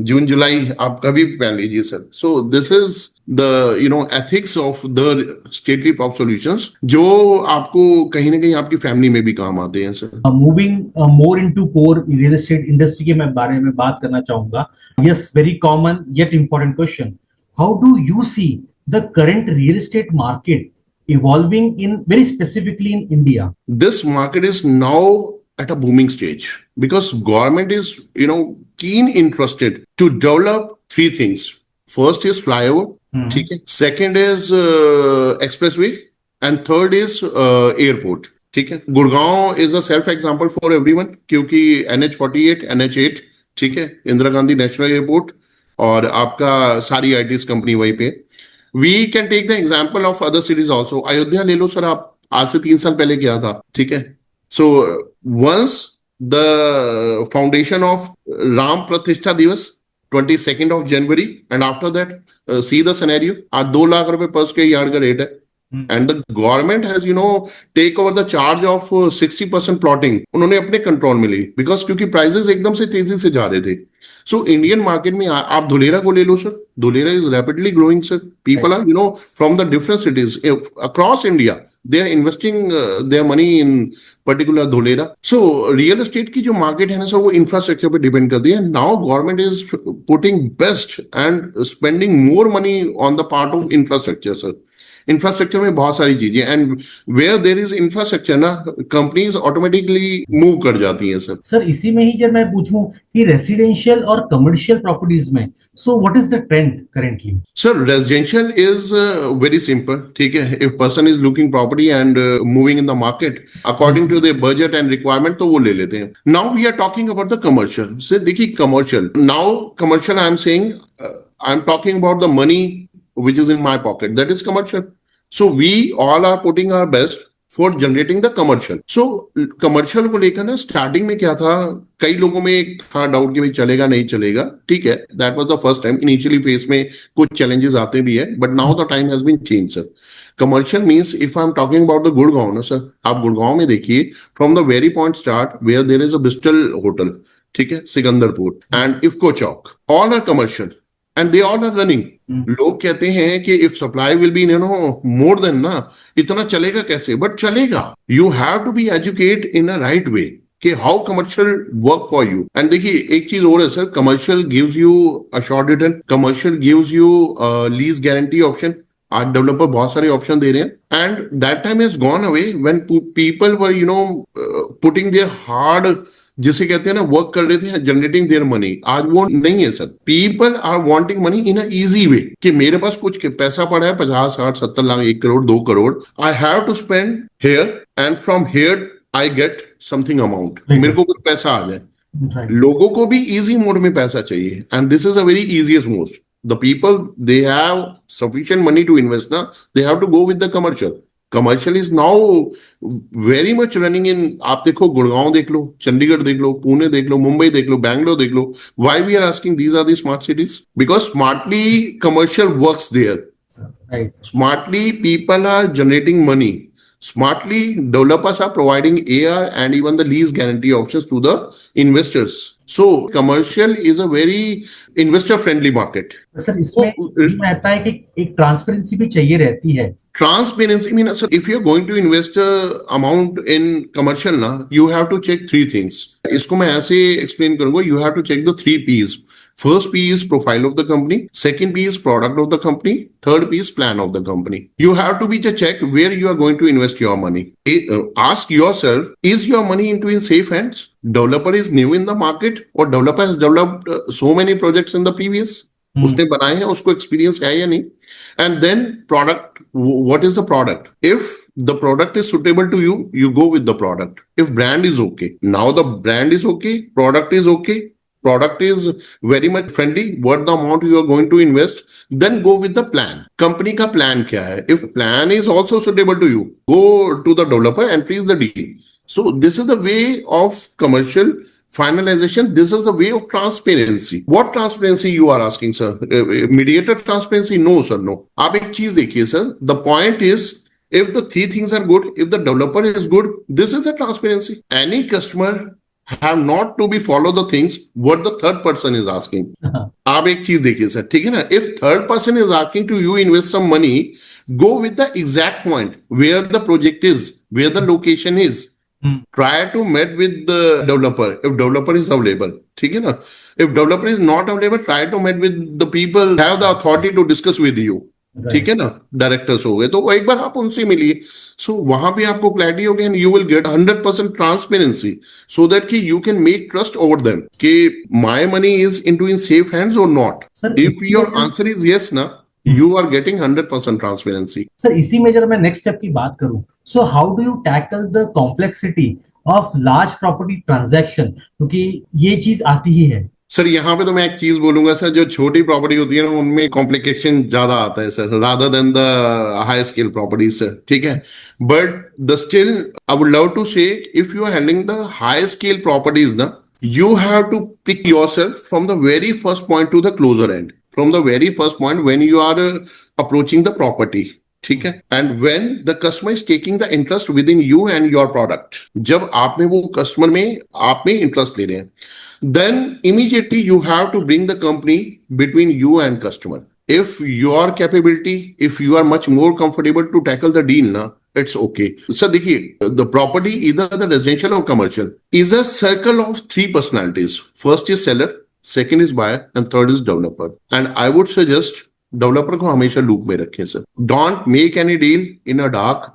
जून जुलाई आप कभी भी पहन लीजिए sir. So this is the ethics of the stately prop solutions, जो आपको कहीं ना कहीं आपकी फैमिली में भी काम आते हैं sir. Moving more into core real estate industry के मैं बारे में बात करना चाहूंगा। Yes, very common yet important question, how do you see the current real estate market evolving in very specifically in India? This market is now at a booming stage because government is keen interested to develop three things. First is flyover, ठीक है, second is expressway, and third is airport, ठीक है। Gurgaon is a self example for everyone क्योंकि NH48 NH8, ठीक है, Indira Gandhi national airport, और आपका सारी आईटीज कंपनी वहीं पे। We can take the example of other cities also. Ayodhya ले लो सर, आप आज से 3 साल पहले किया था, ठीक है। So once the foundation of Ram प्रतिष्ठा दिवस 22nd of January, and after that see the scenario, आज 2 लाख रुपए पर स्क्वायर यार्ड का रेट है, and the government has take over the charge of 60% plotting, उन्होंने अपने कंट्रोल में ली, बिकॉज क्योंकि प्राइसेस एकदम से तेजी से जा रहे थे। सो इंडियन मार्केट में आप धुलेरा को ले लो sir, Dholera is rapidly growing sir. People are from the different cities across India, they are investing their money in particular Dholera. So real estate की जो मार्केट है ना सर, वो इंफ्रास्ट्रक्चर पे डिपेंड करती है। Now government is putting best and spending more money on the part of infrastructure sir. Infrastructure में बहुत सारी चीजें, and where there is infrastructure ना, कंपनीज ऑटोमेटिकली मूव कर जाती हैं सर। सर इसी में ही जब मैं पूछूं कि रेसिडेंशियल और कमर्शियल प्रॉपर्टीज में, so what is the trend currently? Sir residential is very simple, ठीक है। If person is looking property and moving in the market according to their budget and requirement, तो वो ले लेते हैं। Now we are talking about the commercial से, देखिए commercial, now commercial I am saying, I am talking about the money which is in my pocket, that is commercial. So we all are putting our best for generating the commercial. So commercial को लेकर ना starting में क्या था, कई लोगों में एक था डाउट कि भाई चलेगा नहीं चलेगा, ठीक है, that was the first time. Initially phase में कुछ चैलेंजेस आते भी है, but now the time has been change sir. Commercial means if I am talking about the Gurgaon ना सर, आप गुड़गांव में देखिए, from the very point start where there is a Bristol hotel, ठीक है, Sikanderpur and IFFCO Chowk, all are commercial and they all are running. लोग कहते हैं कि if supply will be more than ना, इतना चलेगा कैसे, बट चलेगा। You have to be educated in a right way कि how commercial work for you. And देखिए एक चीज और है sir, commercial gives you assured return, commercial gives you lease guarantee option। आज डेवलपर बहुत सारे ऑप्शन दे रहे हैं, and that time has gone away when people were putting their hard, जिसे कहते हैं ना, वर्क कर रहे थे जनरेटिंग देयर मनी। आज वो नहीं है sir. People are wanting money in a easy way कि मेरे पास कुछ पैसा पड़ा है, 50 60 70 lakh, 1 crore 2 crore, I have to spend here and from here I get something amount, मेरे को कुछ पैसा आ जाए। लोगों को भी इजी मोड में पैसा चाहिए, and this is a very easiest mode. The people, they have sufficient money to invest now, they have to go with the commercial. Commercial is now very much running in, आप देखो गुड़गांव देख लो, चंडीगढ़ देख लो, पुणे देख लो, मुंबई देख लो, बैंगलोर देख लो। Why we are asking these are the smart cities? Because smartly commercial works there. Right. Smartly people are generating money. Smartly developers are providing AR and even the lease guarantee options to the investors. So commercial is a very investor friendly market. Sir इसमें ये रहता है कि एक transparency भी चाहिए रहती है। Transparency means, sir, if you're going to invest amount in commercial ना, you have to check 3 things. इसको मैं ऐसे explain करूंगा, you have to check the 3 P's. First P is profile of the company, second P is product of the company, third P is plan of the company. You have to be to check where you are going to invest your money. Ask yourself, is your money into in safe hands? Developer is new in the market, or developer has developed so many projects in the previous? उसने बनाए हैं, उसको experience है या नहीं? And then product, what is the product? If the product is suitable to you, you go with the product. If brand is okay, now the brand is okay, product is okay, product is very much friendly, what the amount you are going to invest, then go with the plan. Company का plan क्या है? If plan is also suitable to you, go to the developer and freeze the deal. So this is the way of commercial finalization. This is the way of transparency. What transparency you are asking, sir? Mediated transparency? No, sir, no. आप एक चीज देखिए, sir. The point is, if the three things are good, if the developer is good, this is the transparency. Any customer have not to be follow the things what the third person is asking. आप एक चीज देखिए sir, ठीक है ना? If third person is asking to you invest some money, go with the exact point where the project is, where the location is. Try to meet with the developer if developer is available. ठीक है ना? If developer is not available, try to meet with the people have the authority to discuss with you. ठीक है ना? Directors हो गए तो एक बार आप उनसे मिलिए. सो वहां पे आपको क्लैरिटी होगी and you will get 100% transparency so that कि you can make trust over them कि my money is into in safe hands और not. If your answer is yes ना, you are getting 100% transparency. Sir इसी में जब मैं next step की बात करूं, so how do you tackle the complexity of large property transaction, क्योंकि ये चीज आती ही है. सर यहाँ पे तो मैं एक चीज बोलूंगा सर, जो छोटी प्रॉपर्टी होती है ना उनमें कॉम्प्लिकेशन ज्यादा आता है sir, rather than the high scale property sir. ठीक है, but the still I would love to say if you are handling the high scale properties ना, you have to pick yourself from the very first point to the closer end, from the very first point when you are approaching the property. ठीक है, and when the customer is taking the interest within you and your product, जब आप में वो customer में आप में interest ले रहे हैं, then immediately you have to bring the company between you and customer. If your capability, if you are much more comfortable to tackle the deal na, it's okay. So देखिए, the property either the residential or commercial is a circle of three personalities. First is seller, second is buyer, and third is developer. And I would suggest developer को हमेशा loop में रखें sir. Don't make any deal in a dark.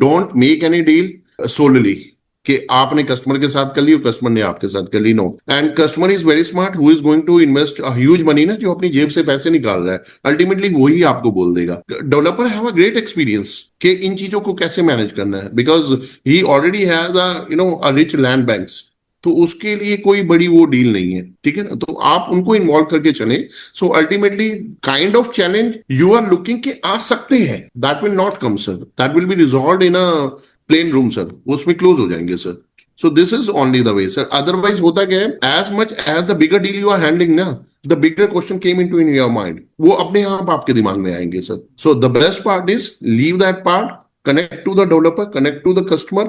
Don't make any deal solely कि आपने customer के साथ कर ली और कस्टमर ने आपके साथ कर ली. No, and customer is very smart who is going to invest a huge money ना, जो अपनी जेब से पैसे निकाल रहा है, अल्टीमेटली वही आपको बोल देगा. Developer have a great experience कि इन चीजों को कैसे मैनेज करना है, because he already has a rich land banks. तो उसके लिए कोई बड़ी वो डील नहीं है. ठीक है ना, तो आप उनको इन्वॉल्व करके चले. So ultimately kind of challenge you are looking के आ सकते हैं, that will not come sir, that will be resolve in a plain room sir, उसमें क्लोज हो जाएंगे सर. So this is only the way sir. Otherwise होता क्या है, as much as the bigger deal you are handling ना, the bigger question came into in your mind, वो अपने आप आपके दिमाग में आएंगे sir. So the best part is leave that part, connect to the developer, connect to the customer,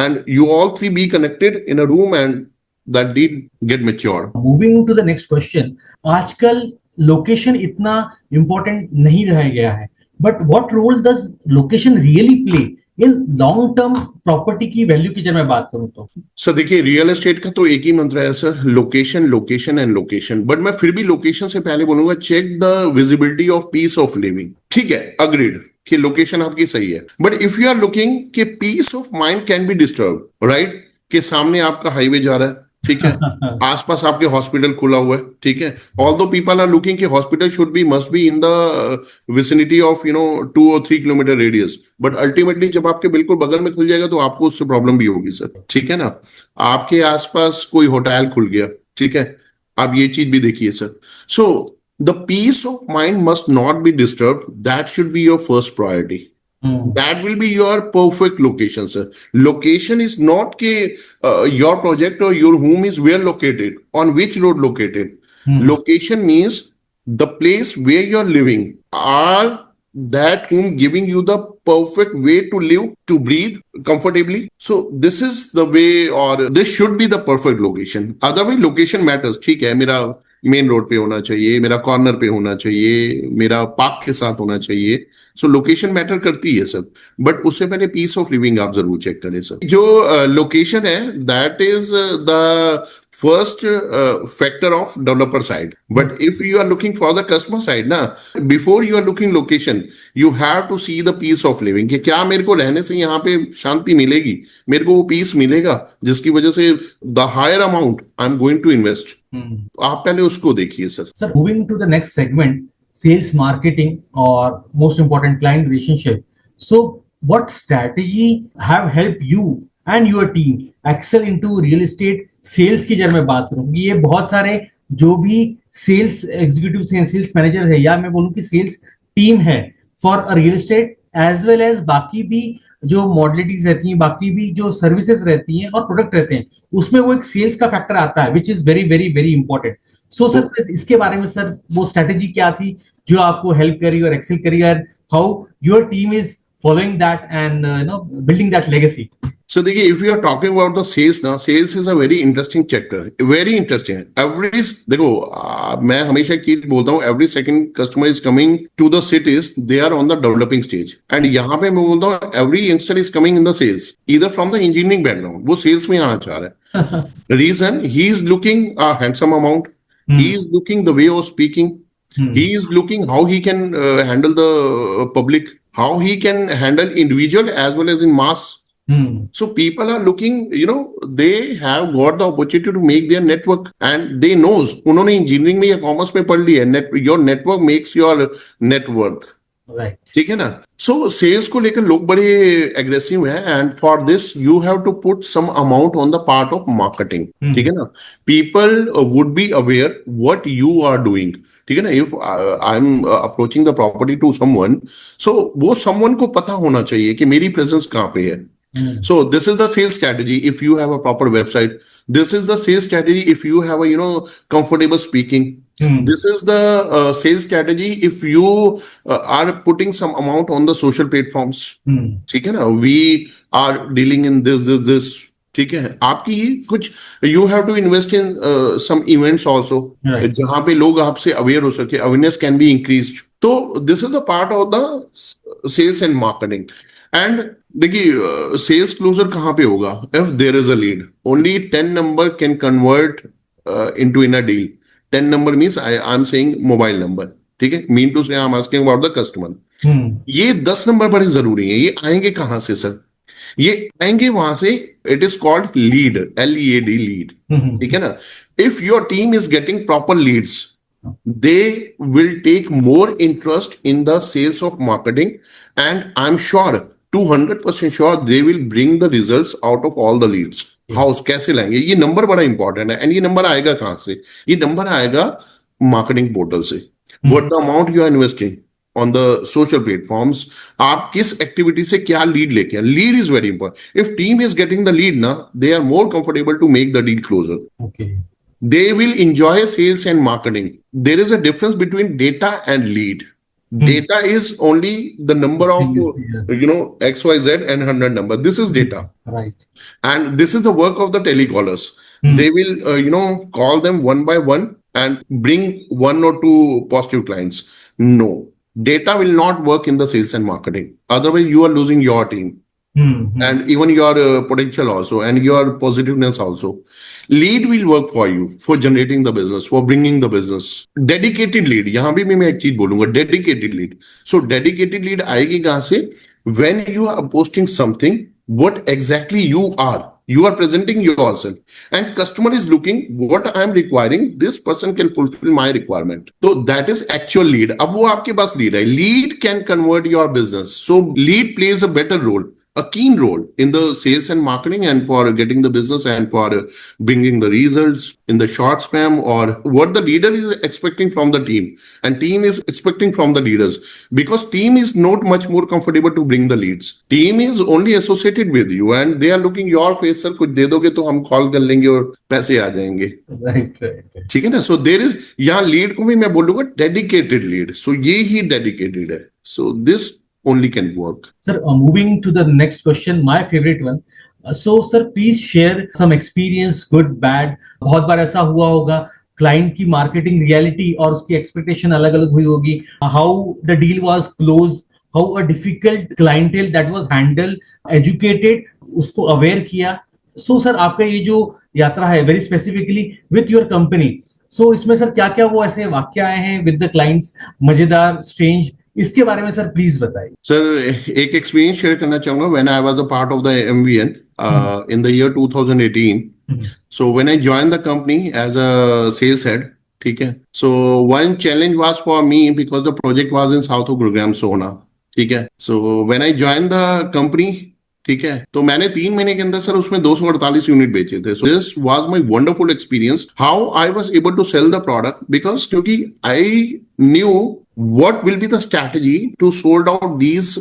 and you all three be connected in a room and that deal get matured. Moving to the next question, आजकल location इतना important नहीं रह गया है, but what role does location really play in long term property की value की जब मैं बात करूं तो? सर देखिए, रियल एस्टेट का तो एक ही मंत्र है sir, location location and location. But मैं फिर भी लोकेशन से पहले बोलूंगा, check the visibility of peace of living. ठीक है, अग्रीड कि लोकेशन आपकी सही है, but if you are looking कि peace of mind can be disturb, right, कि सामने आपका हाईवे जा रहा है, ठीक है, आसपास आपके हॉस्पिटल खुला हुआ है, ठीक है, ऑल्दो पीपल आर लुकिंग कि hospital should be must be in the vicinity of 2 or 3 kilometre radius, but ultimately जब आपके बिल्कुल बगल में खुल जाएगा तो आपको उससे प्रॉब्लम भी होगी सर. ठीक है ना, आपके आसपास कोई होटल खुल गया, ठीक है, आप ये चीज भी देखिए sir. So the peace of mind must not be disturbed. That should be your first priority. That will be your perfect location, sir. Location is not your project or your home is where located, on which road located. Location means the place where you're living. Are that home giving you the perfect way to live, to breathe comfortably? So this is the way, or this should be the perfect location. Otherwise, location matters. ठीक है, मेरा main road पे होना चाहिए, मेरा corner पे होना चाहिए, मेरा पार्क के साथ होना चाहिए. सो लोकेशन मैटर करती है सर, बट उससे पहले पीस ऑफ लिविंग आप जरूर चेक करें सर. जो लोकेशन है that is the first factor of developer side, but if you are looking for the customer side ना, before you are looking location, you have to see the peace of living कि क्या मेरे को रहने से यहाँ पे शांति मिलेगी, मेरे को वो पीस मिलेगा जिसकी वजह से the higher amount I am going to invest. आप पहले उसको देखिए sir. Sir moving to the next segment, sales marketing और most important client relationship. So what strategy have help you and your team excel into real estate sales की जब मैं बात करूं, ये बहुत सारे जो भी सेल्स एग्जीक्यूटिव है, सेल्स मैनेजर है, या मैं बोलूं कि सेल्स टीम है for a real estate, as well as बाकी भी जो मॉडलिटीज रहती हैं, बाकी भी जो सर्विसेज रहती हैं और प्रोडक्ट रहते हैं, उसमें वो एक सेल्स का फैक्टर आता है, which is very very very important. So sir इसके बारे में सर वो स्ट्रेटेजी क्या थी जो आपको हेल्प करी और एक्सेल करी, और how your team is following that and building that legacy. So देखिए, if you are talking about the sales now, sales is a very interesting chapter, very interesting. Every देखो, मैं हमेशा एक चीज बोलता हूँ, every second customer is coming to the cities, they are on the developing stage. And यहाँ पे मैं बोलता हूँ, every youngster is coming in the sales, either from the engineering background, वो sales में आना चाह रहा है. The reason, he is looking a handsome amount, he is looking the way of speaking, he is looking how he can handle the public, how he can handle individual as well as in mass. So people are looking, they have got the opportunity to make their network, and they knows उन्होंने engineering में या commerce में पढ़ लिया है, your network makes your net worth. Right. ठीक है ना. सो सेल्स को लेकर लोग बड़े एग्रेसिव हैं, and for this you have to put some amount on the part of marketing. ठीक है ना. People would be aware what you are doing. ठीक है ना. If I am approaching the property to someone, so वो someone को पता होना चाहिए कि मेरी प्रेजेंस कहाँ पे है. So this is the sales strategy if you have a proper website. This is the sales strategy if you have a comfortable speaking. This is the sales strategy if you are putting some amount on the social platforms. ठीक है ना. We are dealing in this. ठीक है. आपकी कुछ you have to invest in some events also. Right. जहाँ पे लोग आपसे अवेयर हो सके, awareness can be increased. तो this is a part of the sales and marketing. And देखिए, सेल्स क्लोजर कहाँ पे होगा? If there is a lead, only 10 number can convert into in a deal. 10 number means I am saying mobile number. ठीक है. Mean to say I am asking about the customer. ये 10 number बड़े जरूरी हैं. ये आएंगे कहाँ से सर? ये आएंगे वहां से. It is called lead, LEAD, lead. ठीक है ना. If your team is getting proper leads, they will take more interest in the sales of marketing, and I'm sure 200% sure they will bring the results out of all the leads. House कैसे लाएंगे? ये number बड़ा important है. And ये number आएगा कहां से? ये नंबर आएगा मार्केटिंग पोर्टल से. What the amount you are investing on the social platforms, आप किस एक्टिविटी से क्या लीड लेके. Lead is very important. If team is getting the lead ना, they are more comfortable to make the deal closure. Okay. They will enjoy sales and marketing. There is a difference between data and lead. Data is only the number of Yes. XYZ and 100 number. This is data. Right. And this is the work of the telecallers. They will call them one by one and bring one or two positive clients. No, data will not work in the sales and marketing. Otherwise you are losing your team. And even your potential also, and your positiveness also. Lead will work for you for generating the business, for bringing the business. Dedicated lead, यहाँ भी मैं एक चीज बोलूंगा, dedicated lead. So dedicated lead आएगी कहाँ से? When you are posting something, what exactly you are. You are presenting yourself, and customer is looking what I am requiring. This person can fulfill my requirement. So that is actual lead. अब वो आपके पास lead है. Lead can convert your business. So lead plays a better role, a keen role in the sales and marketing, and for getting the business, and for bringing the results in the short span, or what the leader is expecting from the team, and team is expecting from the leaders, because team is not much more comfortable to bring the leads. Team is only associated with you, and they are looking your face. Sir, कुछ दे दोगे तो हम call कर लेंगे और पैसे आ जाएंगे. Right. Right. ठीक है ना. सो देर इज, यहाँ लीड को भी मैं बोलूंगा डेडिकेटेड लीड. सो ये ही डेडिकेटेड है. So this only can work. Sir, moving to the next question, my favorite one. So, sir, please share some experience, good, bad. बहुत बार ऐसा हुआ होगा, क्लाइंट की मार्केटिंग रियलिटी और उसकी एक्सपेक्टेशन अलग अलग हुई होगी. How the deal was close, how a difficult clientele that was handle, educated, उसको अवेयर किया. सो सर आपका ये जो यात्रा है very specifically with your company, so इसमें सर क्या क्या वो ऐसे वाक्य आए हैं विद द क्लाइंट्स, मजेदार, स्ट्रेंज, इसके बारे में सर प्लीज बताइए. सर एक एक्सपीरियंस शेयर करना चाहूंगा. When I was a part of the MVN in the year 2018. So when I joined the company as a sales head, ठीक है. So one challenge was for me because the project was in south of Gurugram, Sohna. ठीक है. So when I joined the company, ठीक है, तो मैंने 3 महीने के अंदर सर उसमें 248 यूनिट बेचे थे. So this was my wonderful experience how I was able to sell the product because क्योंकि I knew what will be the strategy to sold out these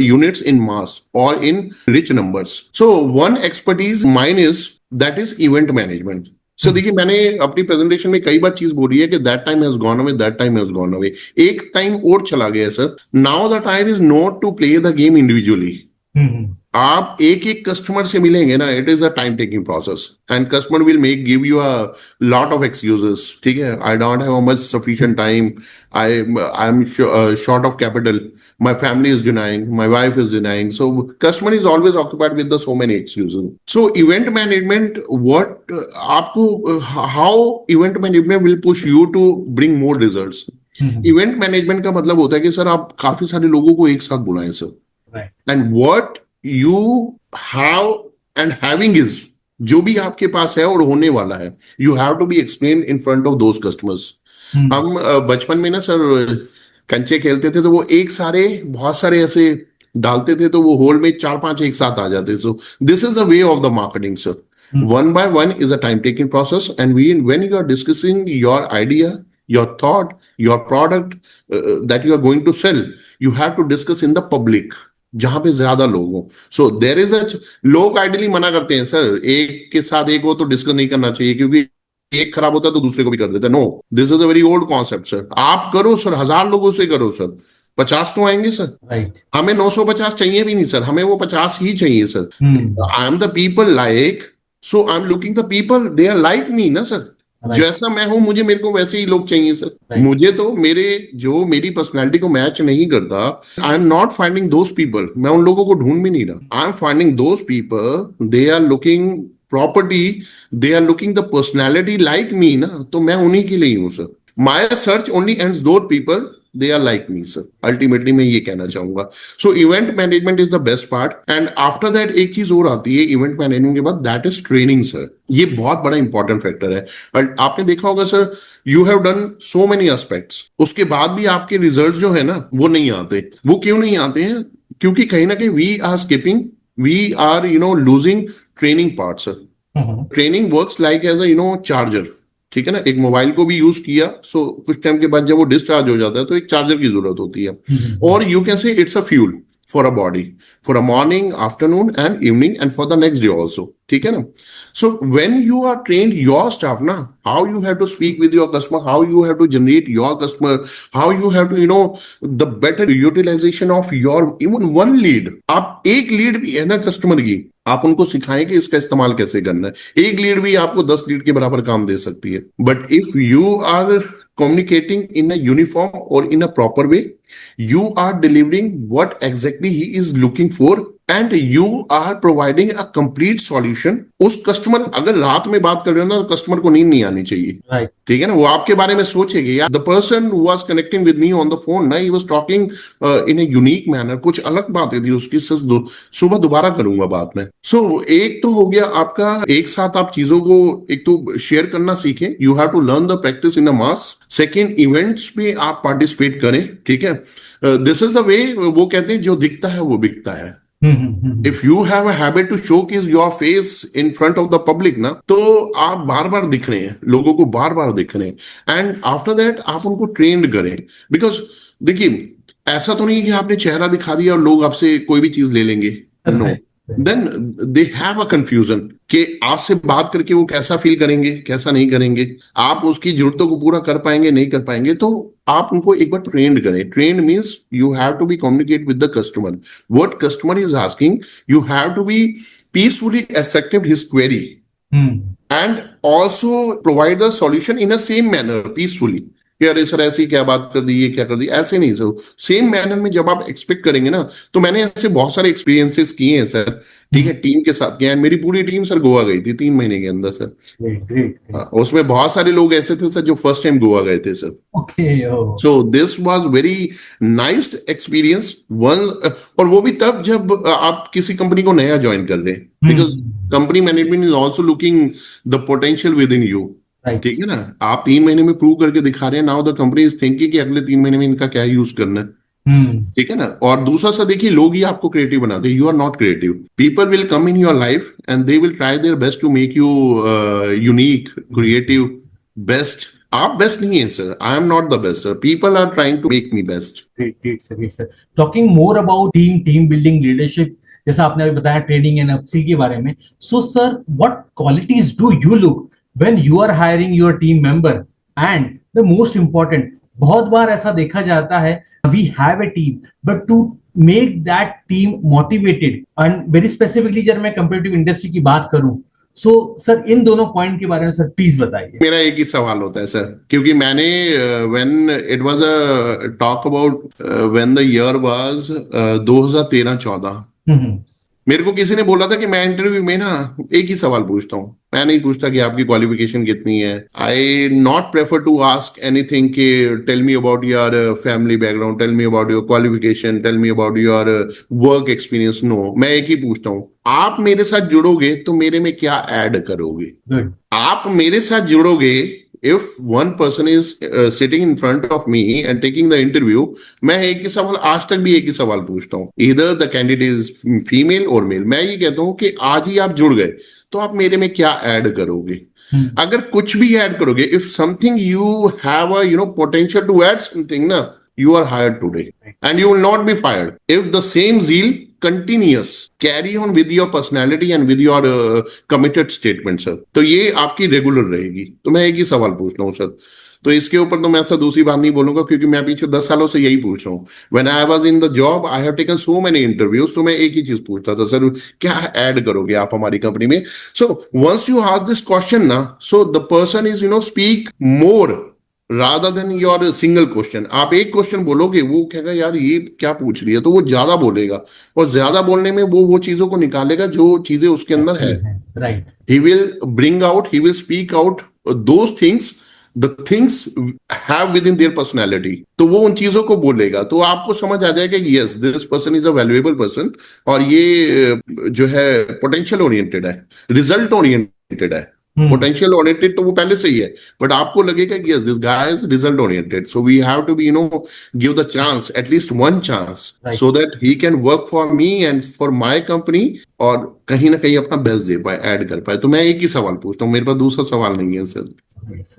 units in mass or in rich numbers. So one expertise mine is that is event management. सो देखिए मैंने अपनी presentation में कई बार चीज बोली है कि that time has gone away, that time has gone away. एक टाइम और चला गया सर. Now the time is not to play the game individually. आप एक एक कस्टमर से मिलेंगे ना, it is a time taking process and customer will make give you a lot of excuses. ठीक है, I don't have much sufficient time, I am short of capital, my family is denying, my wife is denying, so customer is always occupied with the so many excuses. So event management, what आपको how event management will push you to bring more results. Event management का मतलब होता है कि sir आप काफी सारे लोगों को एक साथ बुलाएं sir. And what you have and having is, जो भी आपके पास है और होने वाला है, you have to be explain in front of those customers. हम बचपन में ना सर कंचे खेलते थे तो वो एक सारे बहुत सारे ऐसे डालते थे तो वो होल में 4-5 एक साथ आ जाते. सो this is the way of the marketing sir. One by one is a time taking process, and when you are discussing your idea, your thought, your product that you are going to sell, you have to discuss in the public जहां पे ज्यादा लोग हो. सो there is a, लोग ideally मना करते हैं sir एक के साथ एक हो तो डिस्कस नहीं करना चाहिए क्योंकि एक खराब होता है तो दूसरे को भी कर देता है. No, this is a very old concept sir. आप करो सर, 1000 लोगों से करो सर, 50 तो आएंगे सर. हमें 950 चाहिए भी नहीं सर, हमें वो 50 ही चाहिए sir. I am the people like, so I am looking the people they are like me ना सर. जैसा मैं हूं मुझे, मेरे को वैसे ही लोग चाहिए सर. मुझे तो मेरे जो मेरी पर्सनैलिटी को मैच नहीं करता, I am not finding those people. मैं उन लोगों को ढूंढ भी नहीं रहा. I am finding those people, they are looking property, they are looking the personality like me ना, तो मैं उन्हीं के लिए ही हूं sir. My search only ends those people they are like me sir. Ultimately मैं ये कहना चाहूंगा. So event management is the best part. And after that एक चीज और आती है इवेंट मैनेजमेंट के बाद, दैट इज ट्रेनिंग सर. ये बहुत बड़ा इंपॉर्टेंट फैक्टर है. और आपने देखा होगा sir, you have done so many aspects, उसके बाद भी आपके रिजल्ट जो है ना वो नहीं आते. वो क्यों नहीं आते हैं? क्योंकि कहीं ना कहीं we are skipping, we are losing training part sir. Training works like as a charger. ठीक है ना, एक मोबाइल को भी यूज किया, सो कुछ टाइम के बाद जब वो डिस्चार्ज हो जाता है तो एक चार्जर की जरूरत होती है. और you can say it's a fuel for a body, for a morning, afternoon and evening and for the next day also. ठीक है ना. So when you are trained your staff ना, how you have to speak with your customer, how you have to generate your customer, how you have to the better utilization of your even one lead. आप एक lead भी है ना customer की, आप उनको सिखाएं कि इसका इस्तेमाल कैसे करना है. एक लीड भी आपको 10 लीड के बराबर काम दे सकती है. But if you are communicating in a uniform or in a proper way, you are delivering what exactly he is looking for and you are providing a complete solution. उस customer, अगर रात में बात कर रहे हो ना, तो कस्टमर को नींद नहीं आनी चाहिए. ठीक है ना, वो आपके बारे में सोचेगी यार, the person who was connecting with me on the phone ना, he was talking in a unique manner. कुछ अलग बातें थी उसकी, सुबह दोबारा करूंगा बात में. सो एक तो हो गया आपका, एक साथ आप चीजों को एक तो शेयर करना सीखें. You have to learn the practice in a mass. Second, events में आप पार्टिसिपेट करें. ठीक है, दिस इज द वे. वो कहते हैं जो दिखता है वो बिकता है. If you have a habit to showcase your face in front of the public ना, तो आप बार बार दिख रहे हैं, लोगों को बार बार दिख रहे हैं. एंड आफ्टर दैट आप उनको ट्रेंड करें. बिकॉज देखिए, ऐसा तो नहीं कि आपने चेहरा दिखा दिया और लोग आपसे कोई भी चीज ले लेंगे. No, then they have a confusion कि आपसे बात करके वो कैसा फील करेंगे, कैसा नहीं करेंगे, आप उसकी जरूरतों को पूरा कर पाएंगे, नहीं कर पाएंगे. तो आप उनको एक बार ट्रेंड करें. Trained means you have to be communicate with the customer. What customer is asking, you have to be peacefully accept his query and also provide the solution in a same manner, peacefully. अरे sir ऐसी क्या बात कर दी, ये क्या कर दी, ऐसे नहीं सर. सेम मैनर में जब आप एक्सपेक्ट करेंगे ना, तो मैंने ऐसे बहुत सारे एक्सपीरियंसेस किए हैं सर. ठीक है, टीम के साथ किया. मेरी पूरी टीम सर गोवा गई थी 3 महीने के अंदर सर. उसमें बहुत सारे लोग ऐसे थे सर जो फर्स्ट टाइम गोवा गए थे sir. So this was very nice experience one. और वो भी तब जब आप किसी कंपनी को नया ज्वाइन कर रहे हैं, because company management is also looking the potential with in you. ठीक है ना, आप 3 महीने में प्रूव करके दिखा रहे हैं. Now the company is thinking कि अगले 3 महीने में इनका क्या यूज करना है. हम्म। ठीक है ना। और दूसरा सा देखिए, लोग ही आपको क्रिएटिव बनाते हैं, you are not creative. People will come in your life and they will try their best to make you unique, creative, best. आप बेस्ट नहीं है sir, I am not the best sir, people are trying to make me best. Great, great, sir, great, sir. Talking more about team building, leadership, जैसा आपने अभी बताया training and upskill के बारे में. So, sir, what qualities do you look when you are hiring your team member? And the most important, बहुत बार ऐसा देखा जाता है, we have a team, but to make that team motivated and very specifically जब मैं competitive industry की बात करूं, so सर इन दोनों पॉइंट के बारे में सर प्लीज बताइए. मेरा एक ही सवाल होता है सर, क्योंकि मैंने when it was a talk about when the year was 2013-14, हम्म. मेरे को किसी ने बोला था कि मैं इंटरव्यू में ना एक ही सवाल पूछता हूँ, मैं नहीं पूछता कि आपकी क्वालिफिकेशन कितनी है। I not prefer to ask anything कि tell me about your family background, tell me about your qualification, tell me about your work experience. No, मैं एक ही पूछता हूँ, आप मेरे साथ जुड़ोगे तो मेरे में क्या ऐड करोगे। गुड. आप मेरे साथ जुड़ोगे, if one person is sitting in front of me and taking the interview, मैं एक ही सवाल, आज तक भी एक ही सवाल पूछता हूँ, either the candidate is female or male। मैं ये कहता हूँ कि आज ही आप जुड़ गए तो आप मेरे में क्या ऐड करोगे। अगर कुछ भी ऐड करोगे, if something you have a potential to add something ना, you are hired today and you will not be fired if the same zeal continuous carry on with your personality and with your committed statement sir। तो ये आपकी regular रहेगी। तो मैं एक ही सवाल पूछता हूँ सर, तो इसके ऊपर तो मैं ऐसा दूसरी बात नहीं बोलूंगा, क्योंकि मैं पीछे 10 सालों से यही पूछ रहा हूँ। When I was in the job I have taken so many interviews, तो मैं एक ही चीज पूछता था, सर क्या ऐड करोगे आप हमारी कंपनी में। So once you ask this question ना, so the person is speak more rather than your single question. आप एक क्वेश्चन बोलोगे, वो कहेगा यार ये क्या पूछ रही है, तो वो ज्यादा बोलेगा, और ज्यादा बोलने में वो चीजों को निकालेगा जो चीजें उसके अंदर है। Right. he will bring out, he will speak out those things, the things have within their personality। तो वो उन चीजों को बोलेगा, तो आपको समझ आ जाएगा कि yes this person is a valuable person, और ये जो है पोटेंशियल ओरिएंटेड है, रिजल्ट ओरिएंटेड है। पोटेंशियल ओरिएंटेड तो वो पहले से ही है, बट आपको लगेगा कि yes this guy is result oriented, so we have to be give the chance, at least one chance, so that he can work for me and for my company, और कहीं ना कहीं अपना बेस्ट दे पाए, ऐड कर पाए। तो मैं एक ही सवाल पूछता हूँ, मेरे पास दूसरा सवाल नहीं है sir.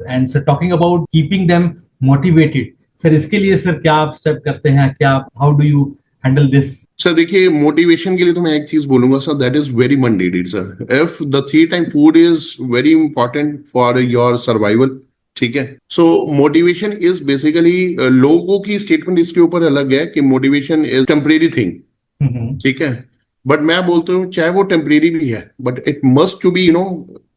And sir talking about keeping them motivated, sir इसके लिए सर क्या आप स्टेप करते हैं, क्या how do you handle this? Sir देखिए, मोटिवेशन के लिए तो मैं एक चीज बोलूंगा sir, that is very mandated sir. If the 3 time food is very important for your survival, ठीक है, सो मोटिवेशन इज बेसिकली, लोगों की स्टेटमेंट इसके ऊपर अलग है कि मोटिवेशन इज टेम्परेरी थिंग, ठीक है, बट मैं बोलता हूँ चाहे वो टेम्परेरी भी है, but it must to be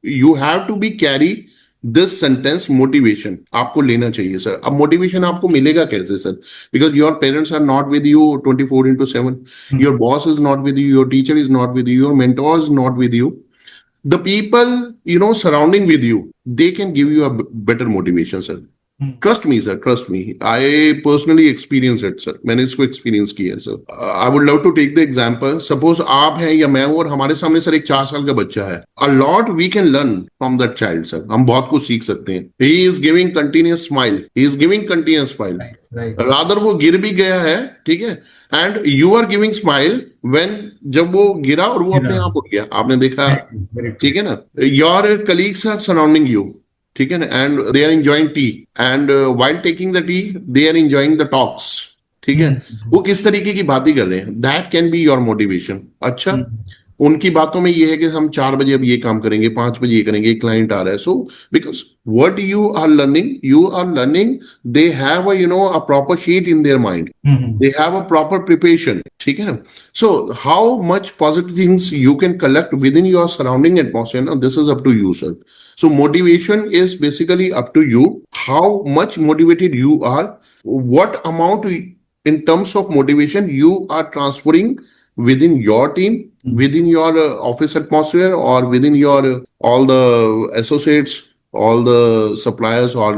you have to be carry this sentence, motivation आपको लेना चाहिए सर। अब मोटिवेशन आपको मिलेगा कैसे sir, because your parents are not with you 24/7, your boss is not with you, your teacher is not with you, your mentor is not with you, the people surrounding with you, they can give you a better motivation sir। Trust me sir, trust me, I personally experience it sir, मैंने इसको experience किया है sir. I would love to take the example, suppose आप हैं या मैं हूं और हमारे सामने सर एक 4 साल का बच्चा है, a lot we can learn from that child sir, हम बहुत कुछ सीख सकते हैं। He is giving continuous smile, he is giving continuous smile, rather वो गिर भी गया है, ठीक है, and you are giving smile when, जब वो गिरा और वो अपने आप उठ गया, आपने देखा, ठीक है ना। Your colleagues are surrounding you, ठीक है ना, and they are enjoying tea, and while taking the tea they are enjoying the talks, ठीक है, वो किस तरीके की बातें कर रहे हैं, that can be your motivation. अच्छा, उनकी बातों में ये है कि हम 4 बजे अब ये काम करेंगे, 5 बजे ये करेंगे, एक क्लाइंट आ रहा है, so because what you are learning, they have a proper sheet in their mind, they have a proper preparation, ठीक है ना। So how much positive things you can collect within your surrounding atmosphere, now this is up to you sir। So motivation is basically up to you, how much motivated you are, what amount in terms of motivation you are transferring within your team, within your office atmosphere, or within your all the associates, all the suppliers, or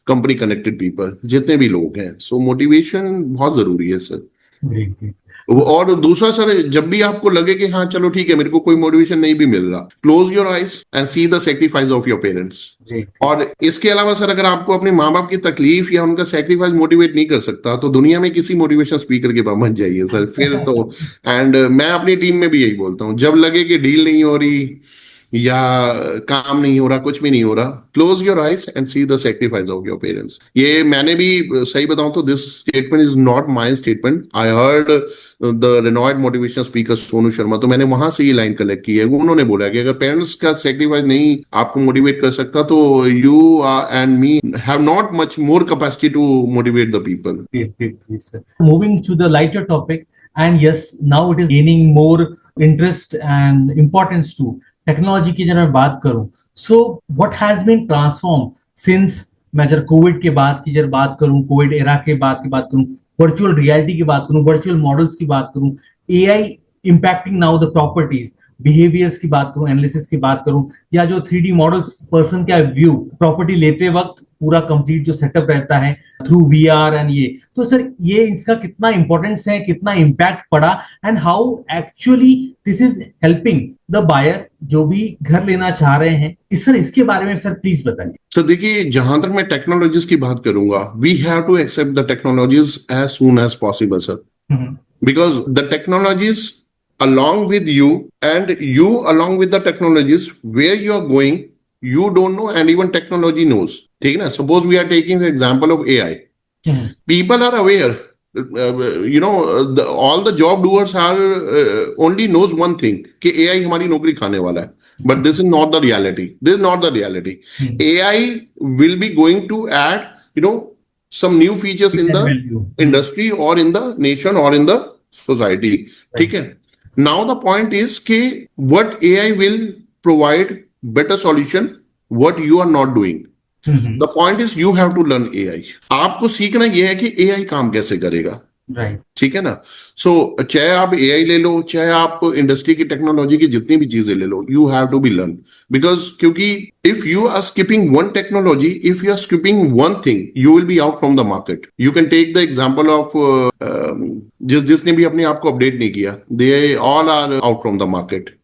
company connected people, जितने भी लोग हैं। So motivation बहुत जरूरी है sir. Great great. और दूसरा sir, जब भी आपको लगे कि हाँ चलो ठीक है, मेरे को कोई मोटिवेशन नहीं भी मिल रहा, close your eyes and see the sacrifice of your parents. Great और इसके अलावा सर, अगर आपको अपने माँ बाप की तकलीफ या उनका सेक्रीफाइस मोटिवेट नहीं कर सकता, तो दुनिया में किसी मोटिवेशन स्पीकर के पास मत जाइए सर, फिर तो। एंड मैं अपनी टीम में भी यही बोलता हूँ, जब लगे कि डील नहीं हो रही या काम नहीं हो रहा, कुछ भी नहीं हो रहा, close your eyes and see the sacrifice of your parents. ये मैंने भी सही बताऊं तो this statement is not my statement, I heard the renowned motivational speaker Sonu Sharma, तो मैंने वहां से ये लाइन कलेक्ट की है। उन्होंने बोला कि अगर पेरेंट्स का सेक्रीफाइस नहीं आपको मोटिवेट कर सकता, तो you and me have not much more capacity to motivate the people. great, great, great, sir. Moving to the lighter topic, and yes, now it is gaining more interest and importance too. Technology की जब मैं बात करूं, so what has been transform since, मैं जब Covid के बाद की जब बात करूं, कोविड एरा के बाद की बात करूं, वर्चुअल रियलिटी की बात करूं, वर्चुअल मॉडल्स की बात करूं, AI impacting now the properties, behaviours की बात करूं, एनालिसिस की बात करूं, या जो 3D मॉडल्स पर्सन का व्यू प्रॉपर्टी लेते वक्त पूरा कंप्लीट जो सेटअप रहता है थ्रू वीआर एंड ये, तो सर ये इसका कितना इंपॉर्टेंस है, कितना इम्पैक्ट पड़ा, and how actually this is helping the buyer जो भी घर लेना चाह रहे हैं, सर इसके बारे में सर प्लीज बताइए। तो देखिए, जहां तक मैं टेक्नोलॉजीज की बात करूंगा, we have to accept the technologies as soon as possible sir, because the technologies along with you and you along with the technologies where you are going, you don't know and even technology knows, ठीक है ना। suppose we are taking the example of AI, people are aware, all the job doers are only knows one thing कि AI हमारी नौकरी खाने वाला है, but this is not the reality, this is not the reality. AI will be going to add, some new features in the industry or in the nation or in the society, ठीक है। now the point is कि what AI will provide better solution what you are not doing. the point is you have to learn AI. आपको सीखना यह है कि AI काम कैसे करेगा, ठीक है ना। सो चाहे आप AI ले लो, चाहे आप इंडस्ट्री की टेक्नोलॉजी की जितनी भी चीजें ले लो, you have to be learn, because क्योंकि if you are skipping one technology, if you are skipping one thing, you will be out from the market. You can take the example of जिसने भी अपने आप को update नहीं किया, they all are out from the market.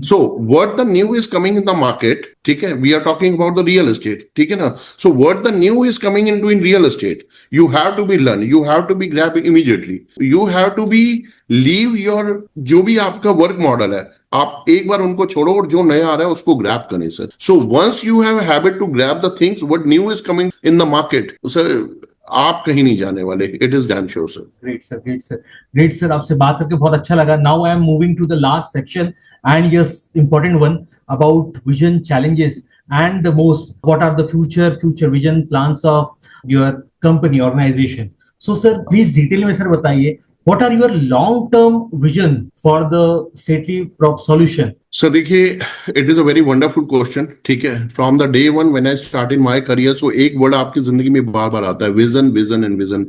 So what the new is coming in the market, ठीक है, we are talking about the real estate, ठीक है ना। So what the new is coming into in real estate, you have to be learn, you have to be grab immediately, you have to be leave your जो भी आपका work model है, आप एक बार उनको छोड़ो और जो नया आ रहा है उसको ग्रैब करें sir. So once you have a habit to grab the things what new is coming in the market, sir आप कहीं नहीं जाने वाले, it is damn sure sir. Great sir, great sir, great sir, आपसे बात करके बहुत अच्छा लगा। Now I am moving to the last section and yes important one about vision, challenges and the most what are the future vision plans of your company organization. So sir please detail में sir बताइए, what are your long term vision for the stately prop solution? Sir देखिए, it is a very wonderful question, ठीक है। From the day one when I started my career, so एक word आपकी जिंदगी में बार बार आता है, vision, vision and vision.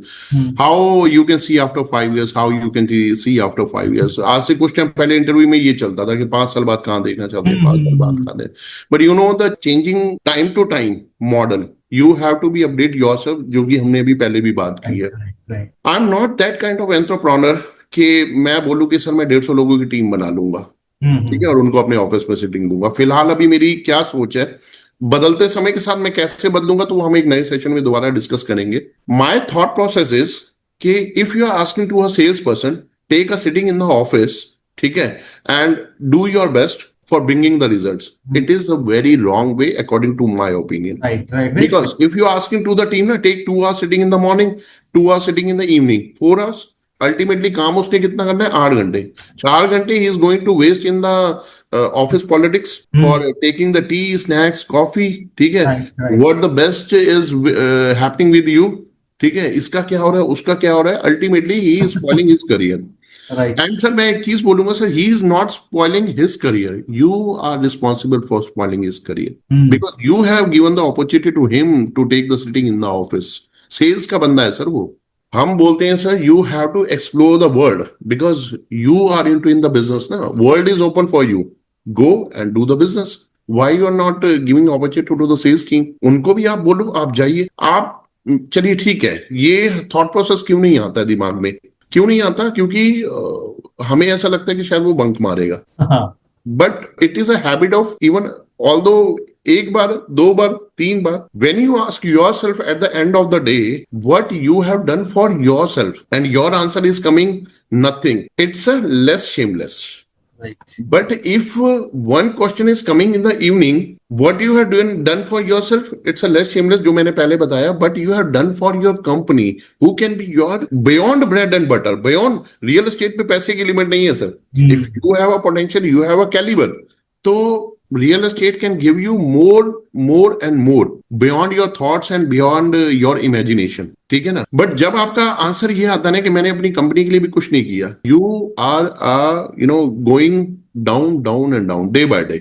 How you can see after 5 years, how you can see after 5 years। आज से कुछ टाइम पहले इंटरव्यू में ये चलता था कि 5 साल बाद कहाँ देखना चाहते हैं, 5 साल बाद कहाँ दे, but you know the changing time to time model, you have to be update yourself, जो कि हमने भी पहले भी बात की है। I am not that kind of entrepreneur कि मैं बोलूं कि सर मैं 150 लोगों की टीम बना लूंगा, ठीक है, और उनको अपने ऑफिस में सिटिंग दूंगा। फिलहाल अभी मेरी क्या सोच है, बदलते समय के साथ मैं कैसे बदलूंगा तो हम एक नए सेशन में दोबारा डिस्कस करेंगे। माय थॉट प्रोसेस इज कि if you are asking to a sales person, take a sitting in the office, ठीक है, and do your best for bringing the results. It is a very wrong way according to my opinion. Right. Because if you are asking to the team, take 2 hours sitting in the morning, 2 hours sitting in the evening, 4 hours, ultimately काम उसने कितना करना है, 8 घंटे, 4 घंटे he is going to waste in the office politics for taking the tea, snacks, coffee, ठीक है। What the best is happening with you, ठीक है, इसका क्या हो रहा है, उसका क्या हो रहा है, ultimately he is spoiling his career. Right. And sir, मैं एक चीज बोलूंगा sir, he is not spoiling his career. You are responsible for spoiling his career because you have given the opportunity to him to take the sitting in the office. Sales का बंदा है sir वो। हम बोलते हैं sir, you have to explore the world because you are into in the business ना। World is open for you. Go and do the business. Why you are not giving opportunity to the sales team? उनको भी आप बोलो, आप जाइए, आप चलिए ठीक है, ये थॉट प्रोसेस क्यों नहीं आता है दिमाग में क्यों नहीं आता? क्योंकि हमें ऐसा लगता है कि शायद वो बंक मारेगा, हाँ, but it is a habit of even although एक बार, दो बार, तीन बार, when you ask yourself at the end of the day what you have done for yourself and your answer is coming nothing, it's a less shameless. right. But if one question is coming in the evening, what you have done for yourself, it's a less shameless, जो मैंने पहले बताया, but you have done for your company, who can be your beyond bread and butter, beyond real estate पे पैसे की limit नहीं है sir. If you have a potential, you have a caliber, तो real estate can give you more and more beyond your thoughts and beyond your imagination. ठीक है ना? But जब आपका आंसर ये आता है कि मैंने अपनी कंपनी के लिए भी कुछ नहीं किया, you are going down down and down day by day.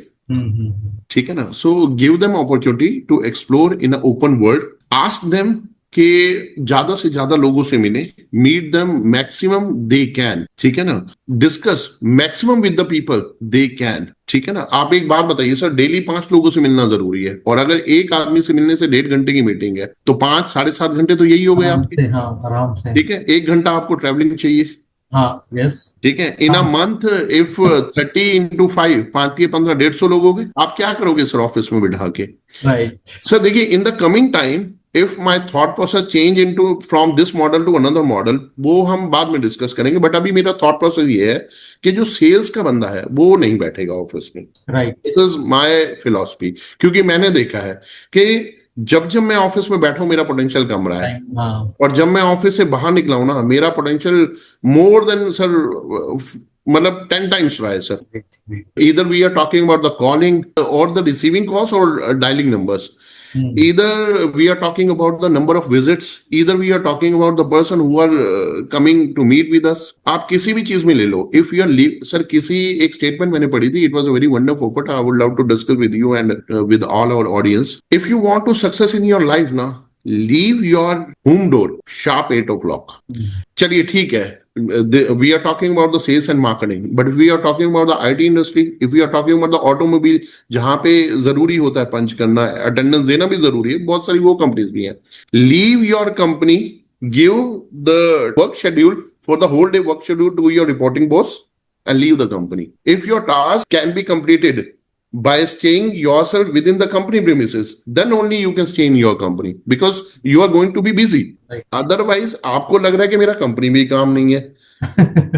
ठीक है ना? So give them opportunity to explore in open world. Ask them कि ज्यादा से ज्यादा लोगों से मिले, meet them maximum they can. ठीक है ना? Discuss maximum with the people they can. ठीक है ना? आप एक बात बताइए सर, डेली 5 लोगों से मिलना जरूरी है, और अगर एक आदमी से मिलने से 1.5 घंटे की मीटिंग है तो 5 7.5 घंटे तो यही हो गए आराम आपके. से, हाँ, आराम से. ठीक है, 1 घंटा आपको ट्रैवलिंग चाहिए. हाँ, यस. ठीक है, इन अ मंथ इफ 30 into 5, 5 या 15, 150 लोग हो गए. आप क्या करोगे सर ऑफिस में बिठा के? राइट. सर देखिए, in the coming time if my thought process change into from this model to another model, वो हम बाद में डिस्कस करेंगे, बट अभी मेरा थॉट प्रोसेस ये है कि जो सेल्स का बंदा है वो नहीं बैठेगा ऑफिस में. Right. This is my philosophy. क्योंकि मैंने देखा है कि जब जब मैं ऑफिस में बैठा हूं मेरा पोटेंशियल कम रहा है, हाँ. और जब मैं ऑफिस से बाहर निकला हूं ना, मेरा पोटेंशियल मोर देन सर, मतलब 10 times रहा है sir. Either we are talking about the calling or the receiving calls or dialing numbers. Either we are talking about the number of visits, either we are talking about the person who are coming to meet with us. आप किसी भी चीज में ले लो. If you are sir, किसी एक statement मैंने पढ़ी थी, it was a very wonderful quote. I would love to discuss with you and with all our audience. If you want to success in your life ना, leave your home door sharp 8 o'clock. चलिए ठीक है, we are talking about the sales and marketing, but if we are talking about the IT industry, if we are talking about the automobile, जहां पे जरूरी होता है पंच करना, अटेंडेंस देना भी जरूरी है, बहुत सारी वो कंपनीज भी हैं. Leave your company, give the work schedule for the whole day, work schedule to your reporting boss, and leave the company. If your task can be completed by staying yourself within the company premises, then only you can stay in your company, because you are going to be busy. Right. Otherwise आपको लग रहा है कि मेरा company में काम नहीं है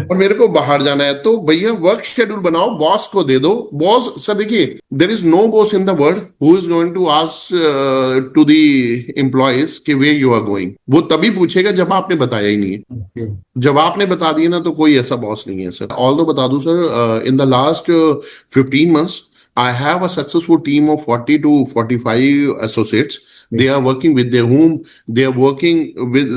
और मेरे को बाहर जाना है, तो भैया वर्क शेड्यूल बनाओ, बॉस को दे दो. बॉस सर देखिए, there is no boss in the world who is going to ask to the employees कि वे यू आर गोइंग. वो तभी पूछेगा जब आपने बताया ही नहीं है. Okay. जब आपने बता दिया ना, तो कोई ऐसा बॉस नहीं है सर. ऑल्दो बता दूं sir, in the last 15 months I have a successful team of 40 to 45 associates. They are working with their whom they are working with,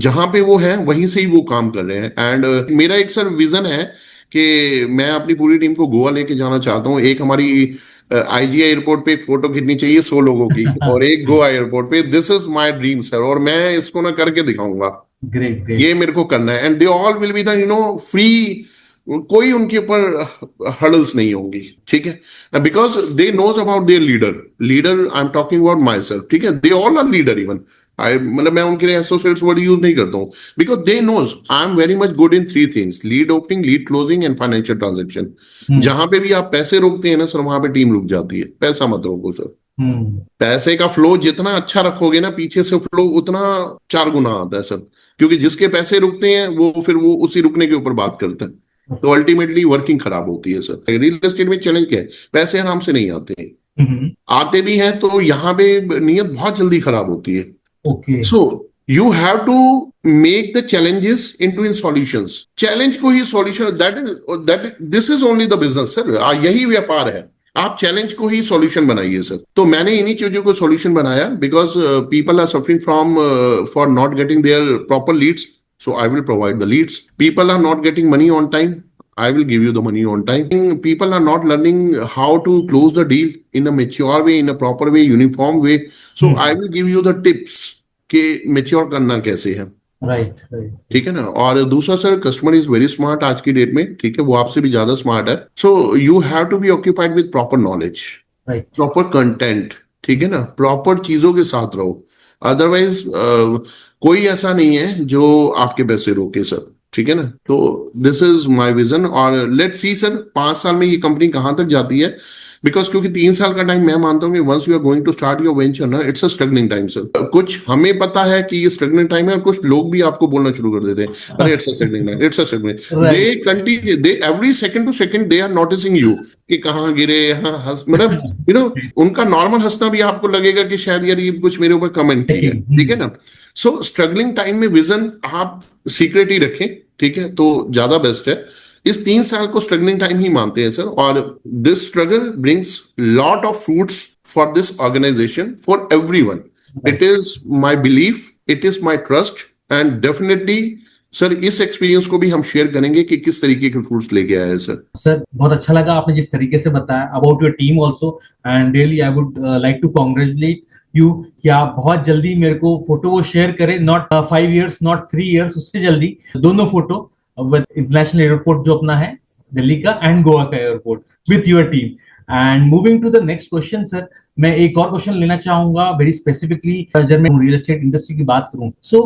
जहां पे वो है वहीं से ही वो काम कर रहे हैं. एंड मेरा एक सर विजन है कि मैं अपनी पूरी टीम को गोवा लेके जाना चाहता हूँ. एक हमारी IGI एयरपोर्ट पे एक फोटो खींचनी चाहिए 100 लोगों की, और एक गोवा एयरपोर्ट पे. This is my dream sir, और मैं इसको ना करके दिखाऊंगा. Great, great. ये मेरे को करना है. And they all will be the free, कोई उनके ऊपर हर्डल्स नहीं होंगी. ठीक है, because they knows about their leader I am talking about myself. They all, are all even लीडर. इवन मतलब मैं उनके लिए एसोसिएट्स वर्ड यूज नहीं करता हूँ, because they knows I am very much good in 3 things: lead opening, lead closing and financial transaction. जहां पे भी आप पैसे रोकते हैं ना सर, वहां पे टीम रुक जाती है. पैसा मत रोको सर. पैसे का फ्लो जितना अच्छा रखोगे ना, पीछे से फ्लो उतना 4 गुना आता है सर. क्योंकि जिसके पैसे रुकते हैं वो फिर वो उसी रुकने के ऊपर बात करते हैं, तो अल्टीमेटली वर्किंग खराब होती है सर. रियल एस्टेट में चैलेंज क्या है? पैसे आराम से नहीं आते हैं. आते भी हैं तो यहाँ पे नीयत बहुत जल्दी खराब होती है. Okay. So you have to make the challenges into in solutions. Challenge को ही solution, that this is only the business sir. यही व्यापार है. आप चैलेंज को ही सॉल्यूशन बनाइए सर. तो मैंने इन्हीं चीजों को सॉल्यूशन बनाया, because people are suffering from for not getting their proper leads. So I will provide the leads. People are not getting money on time. I will give you the money on time. People are not learning how to close the deal in a mature way, in a proper way, uniform way. So I will give you the tips कि mature करना कैसे है. Right, right. ठीक है ना. और दूसरा sir, customer is very smart आज की डेट में. ठीक है, वो आपसे भी ज्यादा स्मार्ट है. So you have to be occupied with proper knowledge, Right. Proper content. ठीक है ना, प्रॉपर चीजों के साथ रहो. अदरवाइज कोई ऐसा नहीं है जो आपके पैसे रोके सर, ठीक है ना। तो दिस इज माय विजन, और लेट्स सी सर 5 साल में ये कंपनी कहाँ तक जाती है, बिकॉज क्योंकि 3 साल का टाइम मैं मानता हूँ कि once you are going to start your venture ना, it's a struggling time sir. कुछ हमें पता है कि ये स्ट्रगलिंग टाइम है, और कुछ लोग भी आपको बोलना शुरू कर देते हैं अरे it's a struggling time, it's a struggling, they right. Continue, they every second to second they are noticing you कि कहाँ गिरे, यहाँ हंस, मतलब यू नो उनका नॉर्मल हंसना भी आपको लगेगा कि शायद यार ये कुछ मेरे ऊपर कमेंट की है, ठीक है ना। सो स्ट्रगलिंग टाइम में विजन आप सीक्रेट ही रखें, ठीक है, तो ज्यादा बेस्ट है। इस 3 साल को स्ट्रगलिंग टाइम ही मानते हैं सर, और this struggle brings lot of fruits for this organization, for everyone. It is my belief, it is my trust, and definitely sir इस एक्सपीरियंस को भी हम शेयर करेंगे कि किस तरीके के फ्रूट्स लेके आए हैं सर। सर बहुत अच्छा लगा आपने जिस तरीके से बताया about your team also, and really I would like to congratulate you कि आप बहुत जल्दी मेरे को फोटो वो शेयर करें, नॉट 5 years, नॉट 3 years, उससे जल्दी दोनों फोटो विद इंटरनेशनल एयरपोर्ट जो अपना है दिल्ली का एंड गोवा का airport with your team. And moving to the next question sir, मैं एक और क्वेश्चन लेना चाहूंगा वेरी स्पेसिफिकली, जब मैं रियल एस्टेट इंडस्ट्री की बात करूं, so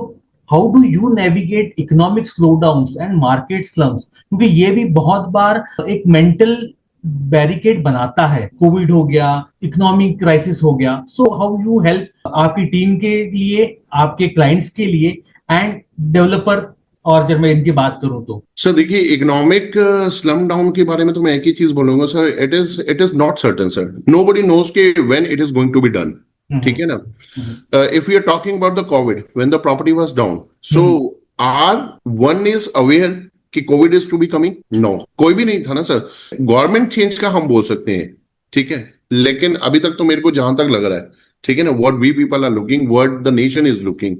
how do you navigate economic slowdowns and market slums, क्योंकि ये भी बहुत बार एक मेंटल बैरिकेड बनाता है। कोविड हो गया, इकोनॉमिक क्राइसिस हो गया, सो हाउ यू हेल्प आपकी टीम के लिए, आपके क्लाइंट्स के लिए एंड डेवलपर, और जब मैं इनकी बात करूं तो सर देखिए, इकोनॉमिक स्लम डाउन के बारे में तो मैं एक ही चीज बोलूंगा sir, it is not certain sir, nobody knows के when it is going to be done, ठीक है ना। If you are talking about the covid when the property was down, so are one is aware कि covid is to be coming? No, कोई भी नहीं था ना सर। गवर्नमेंट चेंज का हम बोल सकते हैं, ठीक है, लेकिन अभी तक तो मेरे को जहां तक लग रहा है, ठीक है ना, what we people are looking, what the nation is looking.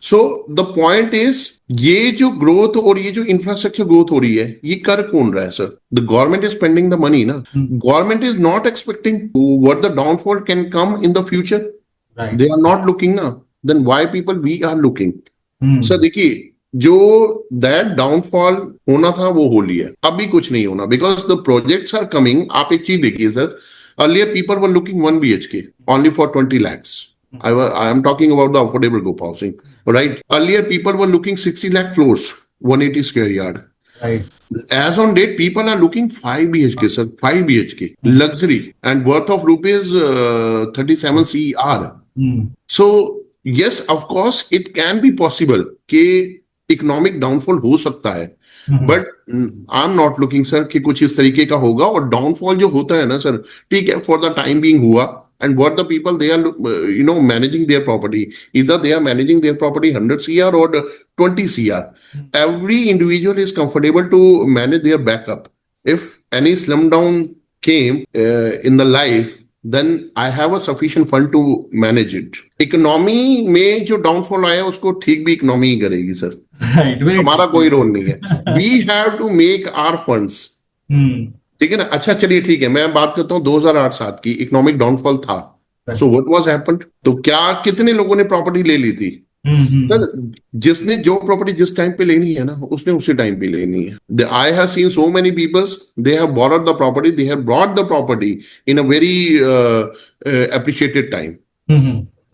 So the point is, ये जो ग्रोथ और ये जो इंफ्रास्ट्रक्चर ग्रोथ हो रही है, ये कर कौन रहा है sir? The government is spending the money ना। Government is not expecting what the downfall can come in the future, they are not looking ना, then why people we are looking? Sir देखिए, जो दैट डाउनफॉल होना था वो हो लिया, अभी कुछ नहीं होना, because the projects are coming. आप एक चीज देखिए sir, earlier people were looking 1 BHK only for 20 lakhs. I am talking about the affordable group housing, right? Earlier people were looking 60 lakh floors, 180 square yard. Right. As on date, people are looking 5 BHK, sir, 5 BHK, luxury, and worth of rupees 37 CR. So, yes, of course, it can be possible कि economic downfall हो सकता है, but I am not looking sir कि कुछ इस तरीके का होगा। और डाउनफॉल जो होता है ना सर, ठीक है, फॉर द टाइम बीइंग हुआ, and what the people they are managing their property, either they are managing their property 100 CR or 20 CR. Every individual is comfortable to manage their backup. If any slum down came in the life, then I have a sufficient fund to manage it. Economy में जो downfall आया उसको ठीक भी economy ही करेगी sir, right. हमारा कोई role नहीं है। We have to make our funds, ठीक है ना। अच्छा चलिए ठीक है, मैं बात करता हूँ 2008-7 की, इकोनॉमिक डाउनफॉल था। So what was happened? तो क्या कितने लोगों ने प्रॉपर्टी ले ली थी सर? जिसने जो प्रॉपर्टी जिस टाइम पे लेनी है ना, उसने उसी टाइम पे लेनी है। I have seen so many peoples, they have borrowed the property, they have brought the property in a very appreciated time.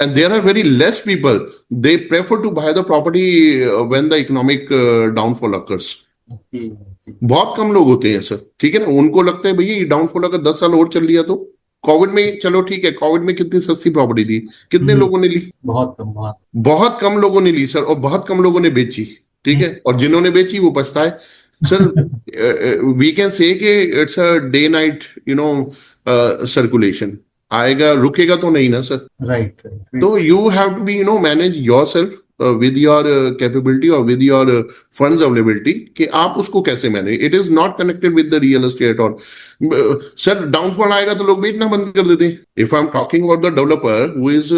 And there are very less people, they prefer to buy the property when the economic downfall occurs. बहुत कम लोग होते हैं sir, ठीक है ना, उनको लगता है भैया ये डाउनफॉल अगर 10 साल और चल लिया तो। कोविड में चलो ठीक है, कोविड में कितनी सस्ती प्रॉपर्टी थी, कितने लोगों ने ली? बहुत कम लोगों ने ली सर, और बहुत कम लोगों ने बेची, ठीक है, और जिन्होंने बेची वो पछताए सर। वी कैन से कि it's a day night circulation, आएगा रुकेगा तो नहीं ना सर, राइट। तो you have to be manage yourself with your capability or with your funds availability कि आप उसको कैसे manage. It is not connected with the real estate. और सर डाउनफॉल आएगा तो लोग बेचना बंद कर देते हैं। If I am talking about the developer who is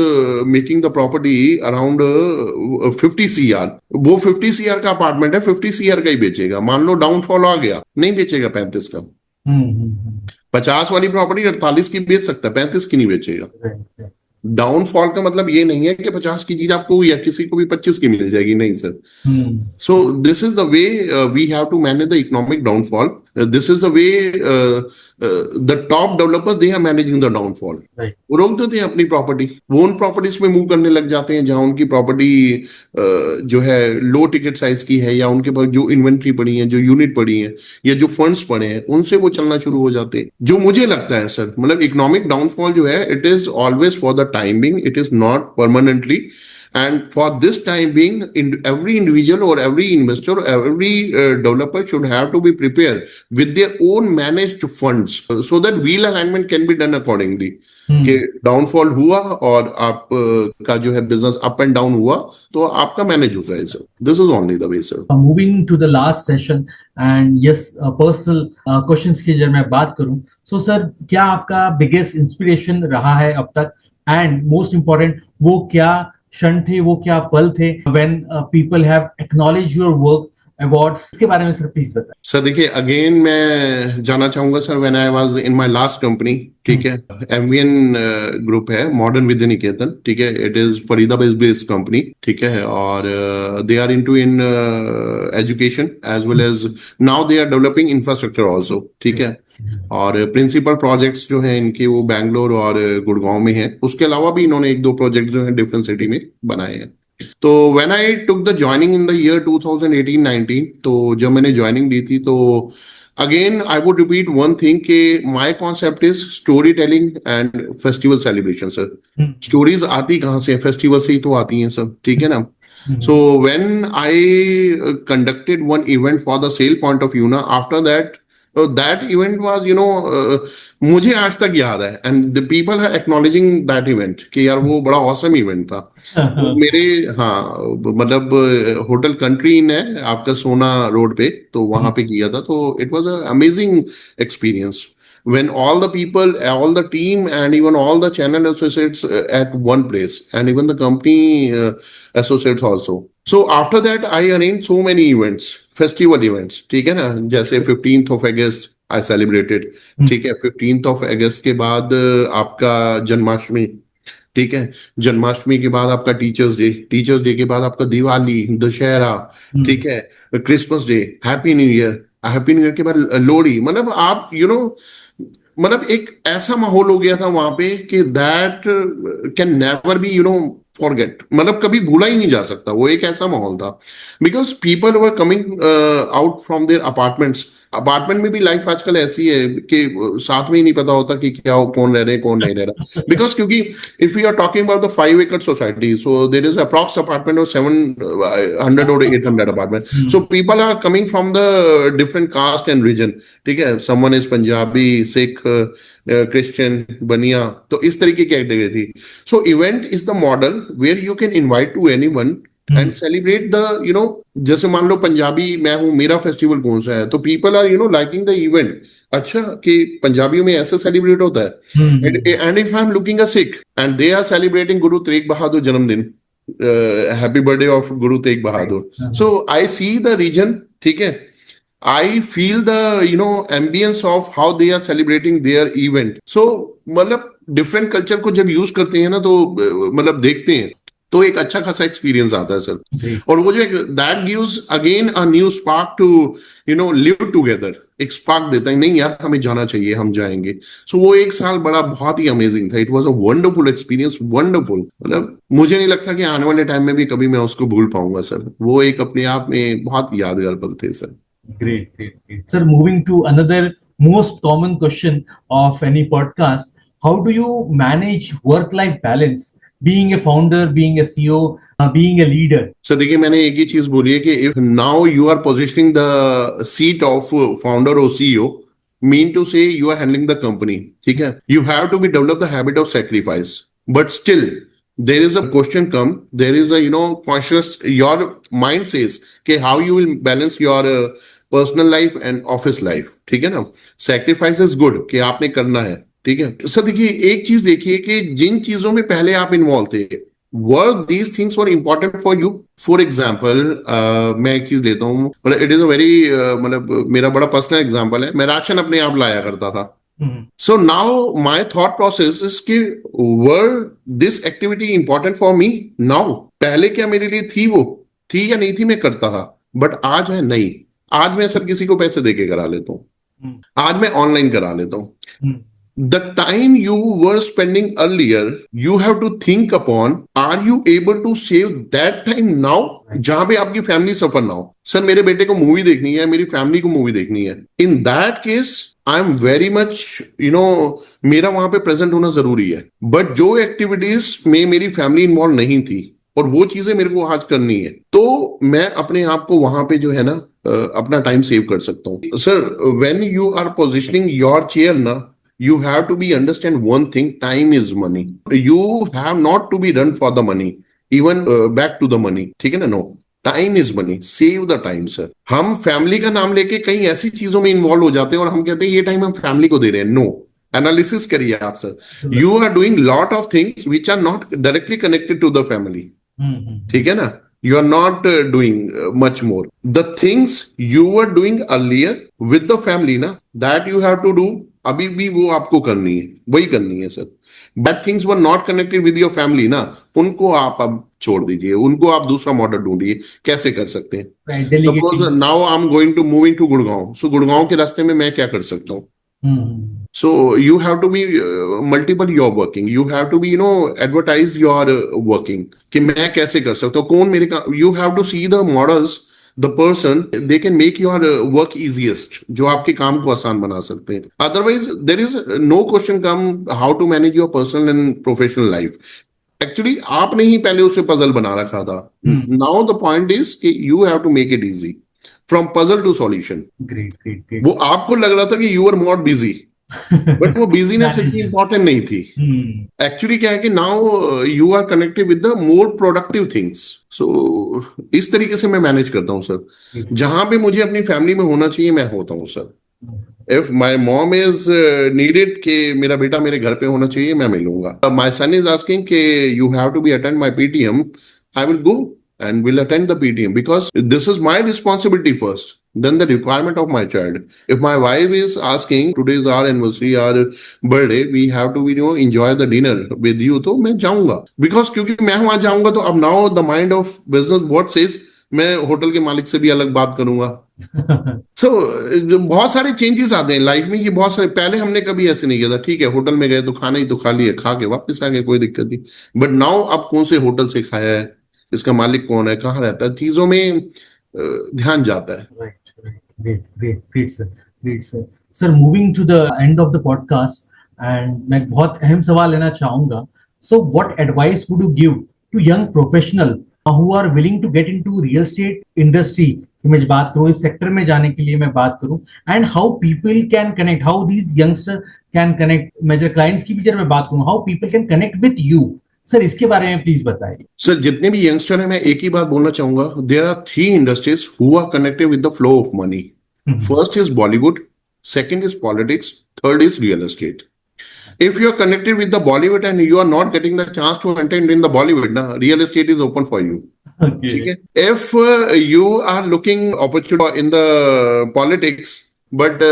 making the property around 50 CR, वो 50 CR का अपार्टमेंट है, 50 CR का ही बेचेगा। मान लो डाउनफॉल आ गया, नहीं बेचेगा 35 का। 50 वाली प्रॉपर्टी 48 की बेच सकता है, 35 की नहीं बेचेगा। डाउनफॉल का मतलब ये नहीं है कि 50 की चीज आपको या किसी को भी 25 की मिल जाएगी, नहीं सर। So this is the way we have to manage the economic downfall. This is the way the top developers they are managing the downfall. Right. वो रोक देते हैं अपनी प्रॉपर्टी, वो उन प्रॉपर्टीज में मूव करने लग जाते हैं जहां उनकी प्रॉपर्टी जो है लो टिकट साइज की है, या उनके पास जो इन्वेंट्री पड़ी है, जो यूनिट पड़ी है, या जो फंड्स पड़े हैं, उनसे वो चलना शुरू हो जाते हैं। जो मुझे लगता है सर, मतलब इकोनॉमिक डाउनफॉल जो है, it is always for the time being, it is not permanently. And for this time being, every individual or every investor or every developer should have to be prepared with their own managed funds, so that wheel alignment can be done accordingly. कि downfall हुआ और आप का जो है business up and down हुआ, तो आपका मैनेज होता है sir. This is only the way sir. Moving to the last session and yes, personal questions की जब मैं बात करूं, so सर क्या आपका biggest inspiration रहा है अब तक, and most important वो क्या क्षण थे, वो क्या पल थे when people have acknowledged your work, awards, इसके बारे में सर प्लीज बताएं। सर देखिए, अगेन मैं जाना चाहूंगा sir, when I was in my last company, ठीक है, एमवीएन ग्रुप है, मॉडर्न विद्या निकेतन, ठीक है, it is Faridabad based company, ठीक है, और they are into in education as well as now they are developing infrastructure also, ठीक है, और प्रिंसिपल प्रोजेक्ट्स जो हैं इनके वो बैंगलोर और गुड़गांव में हैं। उसके अलावा भी इन्होंने एक दो प्रोजेक्ट जो हैं डिफरेंट सिटी में बनाए हैं। तो when I took the joining in the year 2018-19, तो जब मैंने ज्वाइनिंग दी थी, तो again I would repeat one thing कि my concept is story telling and festival celebration sir. Stories आती कहाँ से? फेस्टिवल से ही तो आती हैं सब, ठीक है ना। So when I conducted one event for the sale point of view ना, after that that event was, मुझे आज तक याद है, and the people are acknowledging that event कि यार वो बड़ा ऑसम इवेंट था। तो मेरे, हाँ, मतलब होटल कंट्री इन है आपका सोना रोड पे, तो वहां पे किया था। तो it was a amazing experience when all the people, all the team, and even all the channel associates at one place, and even the company associates also. So after that I arranged so many events, festival events, ठीक है ना, जैसे 15th of August I celebrated, ठीक है, 15th of August के बाद आपका जन्माष्टमी, ठीक है, जन्माष्टमी के बाद आपका टीचर्स डे, टीचर्स डे के बाद आपका दिवाली, दशहरा, ठीक है, Christmas day, happy new year, happy new year के बाद लोहड़ी। मतलब आप मतलब एक ऐसा माहौल हो गया था वहां पे कि that can never be forget, मतलब कभी भूला ही नहीं जा सकता। वो एक ऐसा माहौल था, because people were coming out from their apartments. Apartment में भी लाइफ आजकल ऐसी है कि साथ में ही नहीं पता होता कि क्या कौन रह रहे हैं कौन नहीं रह रहा, बिकॉज क्योंकि if you are talking about the 5 एकड़ society, so there is approx apartment of 700 or 800 apartment, so people are coming from the different caste and region, ठीक है, someone is Punjabi, Sikh, Christian, Baniya, तो इस तरीके की कैटेगरी थी। So event is the model where you can invite to anyone and celebrate the जैसे मान लो पंजाबी मैं हूं, मेरा फेस्टिवल कौन सा है, तो people are liking the event. अच्छा, कि पंजाबियों में ऐसे सेलिब्रेट होता है, and if I am looking a Sikh and they are celebrating Guru Tegh Bahadur जन्मदिन, happy birthday of Guru Tegh Bahadur, so I see the region, ठीक है, I feel the ambience of how they are celebrating their event. So मतलब different culture को जब use करते हैं ना, तो मतलब देखते हैं, तो एक अच्छा खासा एक्सपीरियंस आता है सर। और वो जो that gives again a new spark to live together, एक स्पार्क देता है, नहीं यार हमें जाना चाहिए, हम जाएंगे। सो वो एक साल बड़ा बहुत ही अमेजिंग था। It was a wonderful experience, wonderful. मतलब मुझे नहीं लगता कि आने वाले टाइम में भी कभी मैं उसको भूल पाऊंगा सर। वो एक अपने आप में बहुत यादगार पल थे sir. Great, great, great. Sir, moving to another most common question of any podcast, how do you manage work-life balance, being a founder, being a CEO, being a leader? Sir देखिए, मैंने एक ही चीज बोली है कि if now you are positioning the seat of founder और CEO, mean to say you are handling the company, ठीक है, you have to be develop the habit of sacrifice, but still there is a question come, there is a conscious, your mind says कि how you will balance your personal life and office life, ठीक है ना। Sacrifice is good कि आपने करना है, ठीक है। सर देखिए, एक चीज देखिए कि जिन चीजों में पहले आप इन्वॉल्व थे, were these things were important for you. For example, मैं एक चीज लेता हूँ, मतलब इट इज अ वेरी, मतलब मेरा बड़ा पर्सनल एग्जाम्पल है, मैं राशन अपने आप लाया करता था। So now my thought process is कि were this activity important for me now? पहले क्या मेरे लिए थी, वो थी या नहीं थी, मैं करता था, बट आज है नहीं। आज मैं सर किसी को पैसे देके करा लेता हूँ। आज मैं ऑनलाइन करा लेता हूँ. हम्म, The time you were spending earlier, you have to think upon, are you able to save that time now? जहां पे आपकी फैमिली सफर ना हो. सर मेरे बेटे को मूवी देखनी है, मेरी फैमिली को मूवी देखनी है. In that case I am very much मेरा वहां पे प्रेजेंट होना जरूरी है. बट जो एक्टिविटीज में मेरी फैमिली इन्वॉल्व नहीं थी और वो चीजें मेरे को आज करनी है, तो मैं अपने आप को वहां पे जो है ना अपना टाइम सेव कर सकता हूँ. Sir when you are positioning your chair ना, you have to be understand one thing: time is money. You have not to be run for the money, even back to the money. ठीक है ना? No, time is money. Save the time sir. हम family का नाम लेके कई ऐसी चीजों में इन्वॉल्व हो जाते हैं और हम कहते हैं ये टाइम हम फैमिली को दे रहे हैं. नो, एनालिसिस करिए आप सर. You are doing lot of things which are not directly connected to the family. ठीक है ना? You are not doing much more. The things you were doing earlier with the family ना, that you have to do. अभी भी वो आपको करनी है, वही करनी है sir. But things were not connected with your family ना, उनको आप अब छोड़ दीजिए, उनको आप दूसरा मॉडल ढूंढिए. कैसे कर सकते हैं? right, suppose delegating. Now I am going to moving to Gurgaon. So Gurgaon के रास्ते में मैं क्या कर सकता हूँ? So you have to be multiple your working. You have to be advertise your working. कि मैं कैसे कर सकता हूँ, कौन मेरे का. You have to see the models, the person they can make your work easiest, जो आपके काम को आसान बना सकते हैं. Otherwise there is no question come how to manage your personal and professional life. Actually आपने ही पहले उसे पजल बना रखा था. Now the point is कि you have to make it easy from puzzle to solution. Great, great, great. वो आपको लग रहा था कि you are more busy, but वो बिजीनेस इतनी इंपॉर्टेंट नहीं थी. एक्चुअली क्या है कि now you are connected with the more productive things. So इस तरीके से मैं मैनेज करता हूँ सर. जहां पे मुझे अपनी फैमिली में होना चाहिए मैं होता हूँ sir. If my mom is needed कि मेरा बेटा मेरे घर पे होना चाहिए, मैं मिलूंगा. माई सन इज आस्किंग कि you have to be attend my PTM, I will go and will attend the PTM because this is my responsibility first, then the requirement of my child. If my wife is asking today is our anniversary, our birthday, we have to enjoy the dinner with you, तो मैं जाऊंगा. because क्योंकि मैं वहां जाऊंगा तो अब now the mind of business what says, मैं होटल के मालिक से भी अलग बात करूंगा. so बहुत सारे चेंजेस आते हैं लाइफ में. ये बहुत सारे, पहले हमने कभी ऐसे नहीं किया था. ठीक है, होटल में गए तो खाना ही तो खा लिया, खा के वापस आ गए, कोई दिक्कत नहीं. बट नाउ अब कौन से होटल से खाया है, इसका मालिक कौन है, कहाँ रहता है, चीजों में ध्यान जाता है. Right, right. Great, great, great, sir. Great, sir. Sir, moving to the end of the podcast, and मैं बहुत अहम सवाल लेना चाहूंगा. So, what advice would you give to young professional who are willing to get into real estate industry? कि मैं बात करूँ इस सेक्टर में जाने के लिए मैं बात करूँ, and how people can connect, how these youngsters can connect. Major clients की भी जब मैं बात करूँ, how people can connect with you. Sir इसके बारे में प्लीज बताइए. सर जितने भी यंगस्टर हैं मैं एक ही बात बोलना चाहूंगा. There are 3 industries who are connected with the flow of money. First is Bollywood, second is politics, third is real estate. If you are connected with the Bollywood and you are not getting the chance to attend in the Bollywood, na, real estate is open for you. Okay. ठीक है. If you are looking opportunity in the politics, but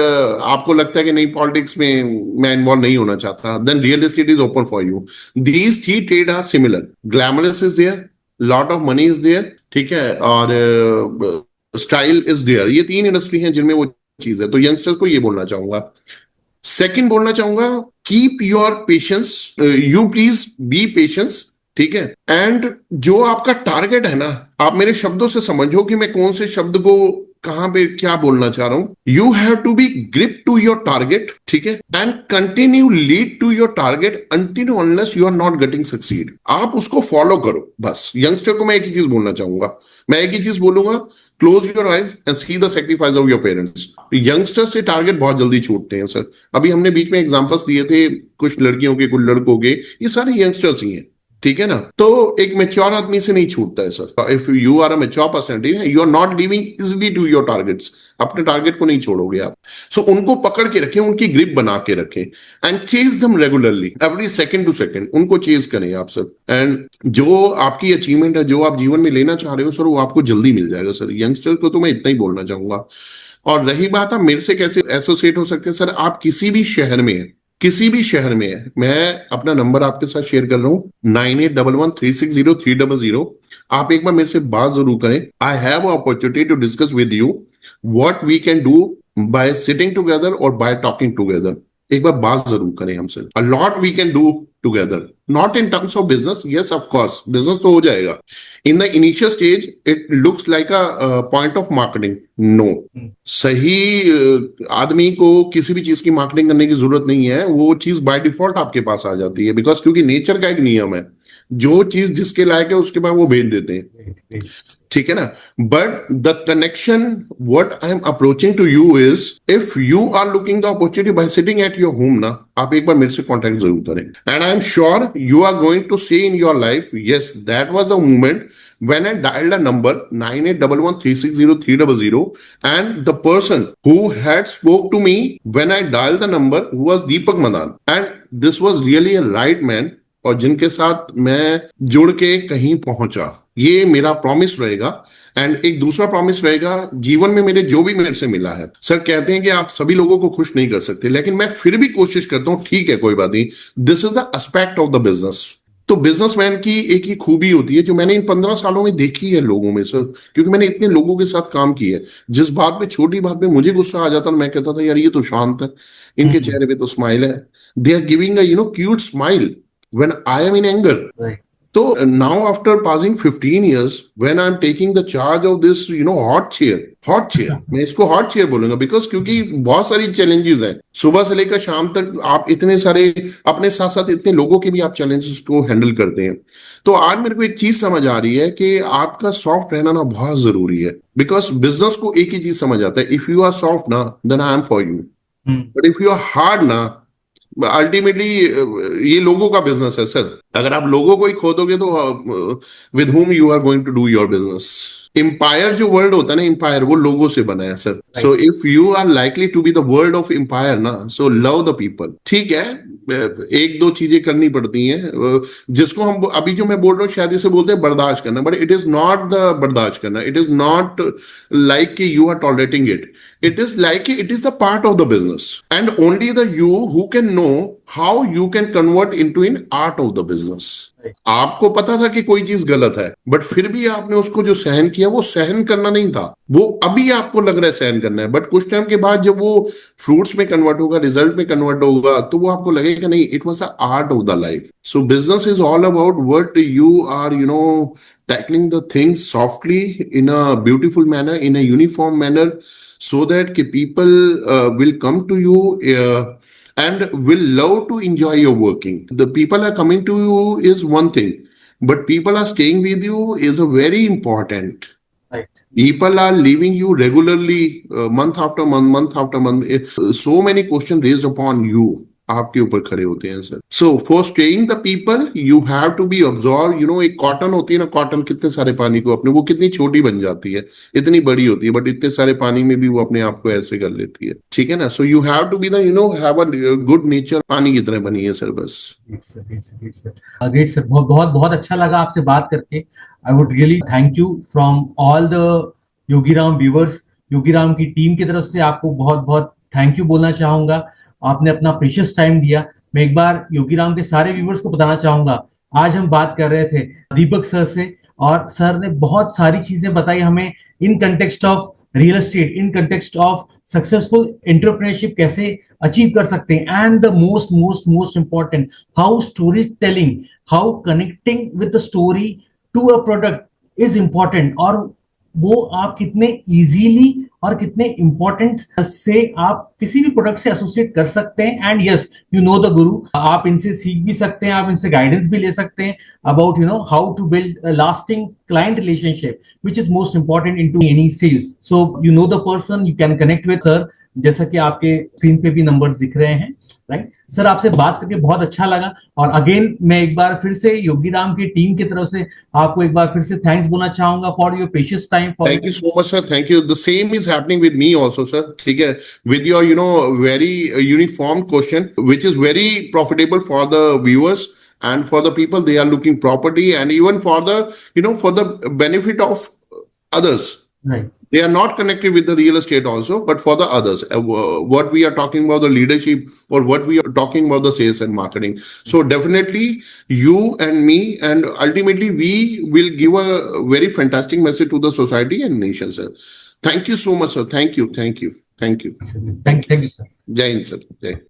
आपको लगता है कि नहीं politics में मैं involve नहीं होना चाहता, then real estate is open for you. These 3 trade are similar. Glamorous is there, lot of money is there, ठीक है, और स्टाइल इज देयर. ये 3 इंडस्ट्री हैं जिनमें वो चीज है. तो यंगस्टर्स को ये बोलना चाहूंगा. सेकंड बोलना चाहूंगा, keep your patience. You please be patience. ठीक है. एंड जो आपका टारगेट है ना, आप मेरे शब्दों से समझो कि मैं कौन से शब्द को कहां पे क्या बोलना चाह रहा हूं. You have to be grip to your target. ठीक है. And continue lead to your target until unless you are not getting succeed. आप उसको फॉलो करो बस. यंगस्टर को मैं एक ही चीज बोलना चाहूंगा, मैं एक ही चीज बोलूंगा, close your eyes and see the sacrifice of your parents. Youngster से टारगेट बहुत जल्दी छूटते हैं सर. अभी हमने बीच में एग्जांपल्स दिए थे, कुछ लड़कियों के, कुछ लड़कों के, ये सारे यंगस्टर्स ही हैं. ठीक है ना. तो एक मैच्योर आदमी से नहीं छूटता है sir. If you are a mature personality, you are not living easily to your targets. अपने टारगेट को नहीं छोड़ोगे आप. सो उनको पकड़ के रखें, उनकी ग्रिप बना के रखें and chase them regularly, every second to second उनको चेज करें आप सर. एंड जो आपकी अचीवमेंट है, जो आप जीवन में लेना चाह रहे हो सर, वो आपको जल्दी मिल जाएगा सर. यंगस्टर को तो मैं इतना ही बोलना चाहूंगा. और रही बात आप मेरे से कैसे एसोसिएट हो सकते हैं सर, आप किसी भी शहर में है, किसी भी शहर में है, मैं अपना नंबर आपके साथ शेयर कर रहा हूं, 9811360300. आप एक बार मेरे से बात जरूर करें. I have opportunity to discuss with you what we can do by sitting together और बाय टॉकिंग टुगेदर. एक बार बात जरूर करें हमसे. A lot we can do together, not in terms of business. Yes of course business तो हो जाएगा. In the initial stage it looks like a point of marketing. No, सही आदमी को किसी भी चीज की मार्केटिंग करने की जरूरत नहीं है. वो चीज बाय डिफॉल्ट आपके पास आ जाती है, बिकॉज क्योंकि नेचर का एक नियम है, जो चीज जिसके लायक है उसके बाद वो भेज देते हैं. ठीक है ना. But the connection what I am approaching to you is, if you are looking the opportunity by sitting at your home ना, आप एक बार मेरे से कांटेक्ट जरूर करें. And I am sure you are going to see in your life, yes that was the moment when I dialed a number 9811360300, and the person who had spoke to me when I dialed the number was Deepak Madan, and this was really a right man, और जिनके साथ मैं जुड़ के कहीं पहुंचा. ये मेरा प्रॉमिस रहेगा. एंड एक दूसरा प्रॉमिस रहेगा जीवन में मेरे जो भी मेरे से मिला है. सर कहते हैं कि आप सभी लोगों को खुश नहीं कर सकते, लेकिन मैं फिर भी कोशिश करता हूं. ठीक है, कोई बात नहीं. This is the aspect of the business. तो बिजनेसमैन की एक ही खूबी होती है जो मैंने इन 15 सालों में देखी है लोगों में सर, क्योंकि मैंने इतने लोगों के साथ काम किया है. जिस बात पे, छोटी बात पे मुझे गुस्सा आ जाता मैं कहता था यार ये तो शांत है, इनके चेहरे पे तो स्माइल है. They are giving a cute smile when I am in anger. So now after passing 15 years, when I'm taking the charge of this, hot chair, मैं इसको hot chair बोलूंगा, because क्योंकि बहुत सारी challenges हैं. सुबह से लेकर शाम तक आप इतने सारे अपने साथ साथ इतने लोगों के भी आप challenges को handle करते हैं. तो आज मेरे को एक चीज समझ आ रही है कि आपका सॉफ्ट रहना ना बहुत जरूरी है. बिकॉज बिजनेस को एक ही चीज समझ आता है, इफ यू आर सॉफ्ट ना, then I am for you. But if you are hard ना, अल्टीमेटली ये लोगों का बिजनेस है सर. अगर आप लोगों को ही खो दोगे तो with whom you are going to do your business. Empire जो वर्ड होता है ना, एम्पायर वो लोगों से बना है sir. So if you are likely to be the word of empire ना, सो लव द पीपल. ठीक है, एक दो चीजें करनी पड़ती हैं जिसको हम अभी जो मैं बोल रहा हूँ शायद इसे बोलते हैं बर्दाश्त करना. But it is not the बर्दाश्त करना. इट इज नॉट लाइक कि you are tolerating it. It is like it is the part of the business, and only the you who can know how you can convert into an art of the business. आपको पता था कि कोई चीज गलत है, but फिर भी आपने उसको जो सहन किया वो सहन करना नहीं था. वो अभी आपको लग रहा है सहन करना है, बट कुछ टाइम के बाद जब वो फ्रूट्स में कन्वर्ट होगा, रिजल्ट में कन्वर्ट होगा, तो वो आपको लगेगा नहीं, it was the art of the life. So business is all about what you are tackling the things softly in a beautiful manner, in a uniform manner, so that people will come to you and will love to enjoy your working. The people are coming to you is one thing, but people are staying with you is a very important. Right. People are leaving you regularly, month after month after month. So many questions raised upon you. आपके ऊपर खड़े होते हैं sir. So for staying the people you have to be observe. एक cotton होती है ना, cotton कितने सारे पानी को अपने, वो कितनी छोटी बन जाती है, इतनी बड़ी होती है, बट इतने सारे पानी में भी वो अपने आप को ऐसे कर लेती है. ठीक है ना. So you have to be the have a good nature. पानी की तरह बनी है सर बस. ग्रेट सर, बहुत बहुत अच्छा लगा आपसे बात करके. I would really thank you from all the Yogiram viewers. Yogiram की टीम की तरफ से आपको बहुत बहुत थैंक यू बोलना चाहूंगा. आपने अपना प्रीशियस टाइम दिया. मैं एक बार योगीराम के सारे व्यूअर्स को बताना चाहूंगा, आज हम बात कर रहे थे दीपक सर से, और सर ने बहुत सारी चीजें बताई हमें in context of real estate, in context of successful entrepreneurship कैसे अचीव कर सकते हैं, and the most important how story telling, how connecting with the story to a product is important, और वो आप कितने इजीली और कितने इंपॉर्टेंट से आप किसी भी प्रोडक्ट से एसोसिएट कर सकते हैं. And yes, you know the गुरु, आप इनसे सीख भी सकते हैं, आप इनसे गाइडेंस भी ले सकते हैं about how to build lasting client relationship, which is most important into any sales. So you know the person, you can connect with sir, जैसा कि आपके स्क्रीन पे भी नंबर्स दिख रहे हैं. राइट सर, आपसे बात करके बहुत अच्छा लगा, और अगेन मैं एक बार फिर से योगीराम की टीम की तरफ से आपको एक बार फिर से थैंक्स बोलना चाहूंगा for your precious time. Thank you so much sir. Thank you. The same is happening with me also sir. ठीक है, with your very uniform question which is very profitable for the viewers and for the people they are looking property, and even for the for the benefit of others. Right. They are not connected with the real estate also, but for the others, what we are talking about the leadership or what we are talking about the sales and marketing. So definitely you and me, and ultimately we will give a very fantastic message to the society and nation, sir. Thank you so much, sir. Thank you. Thank you, sir. Jai Hind, sir. Jai.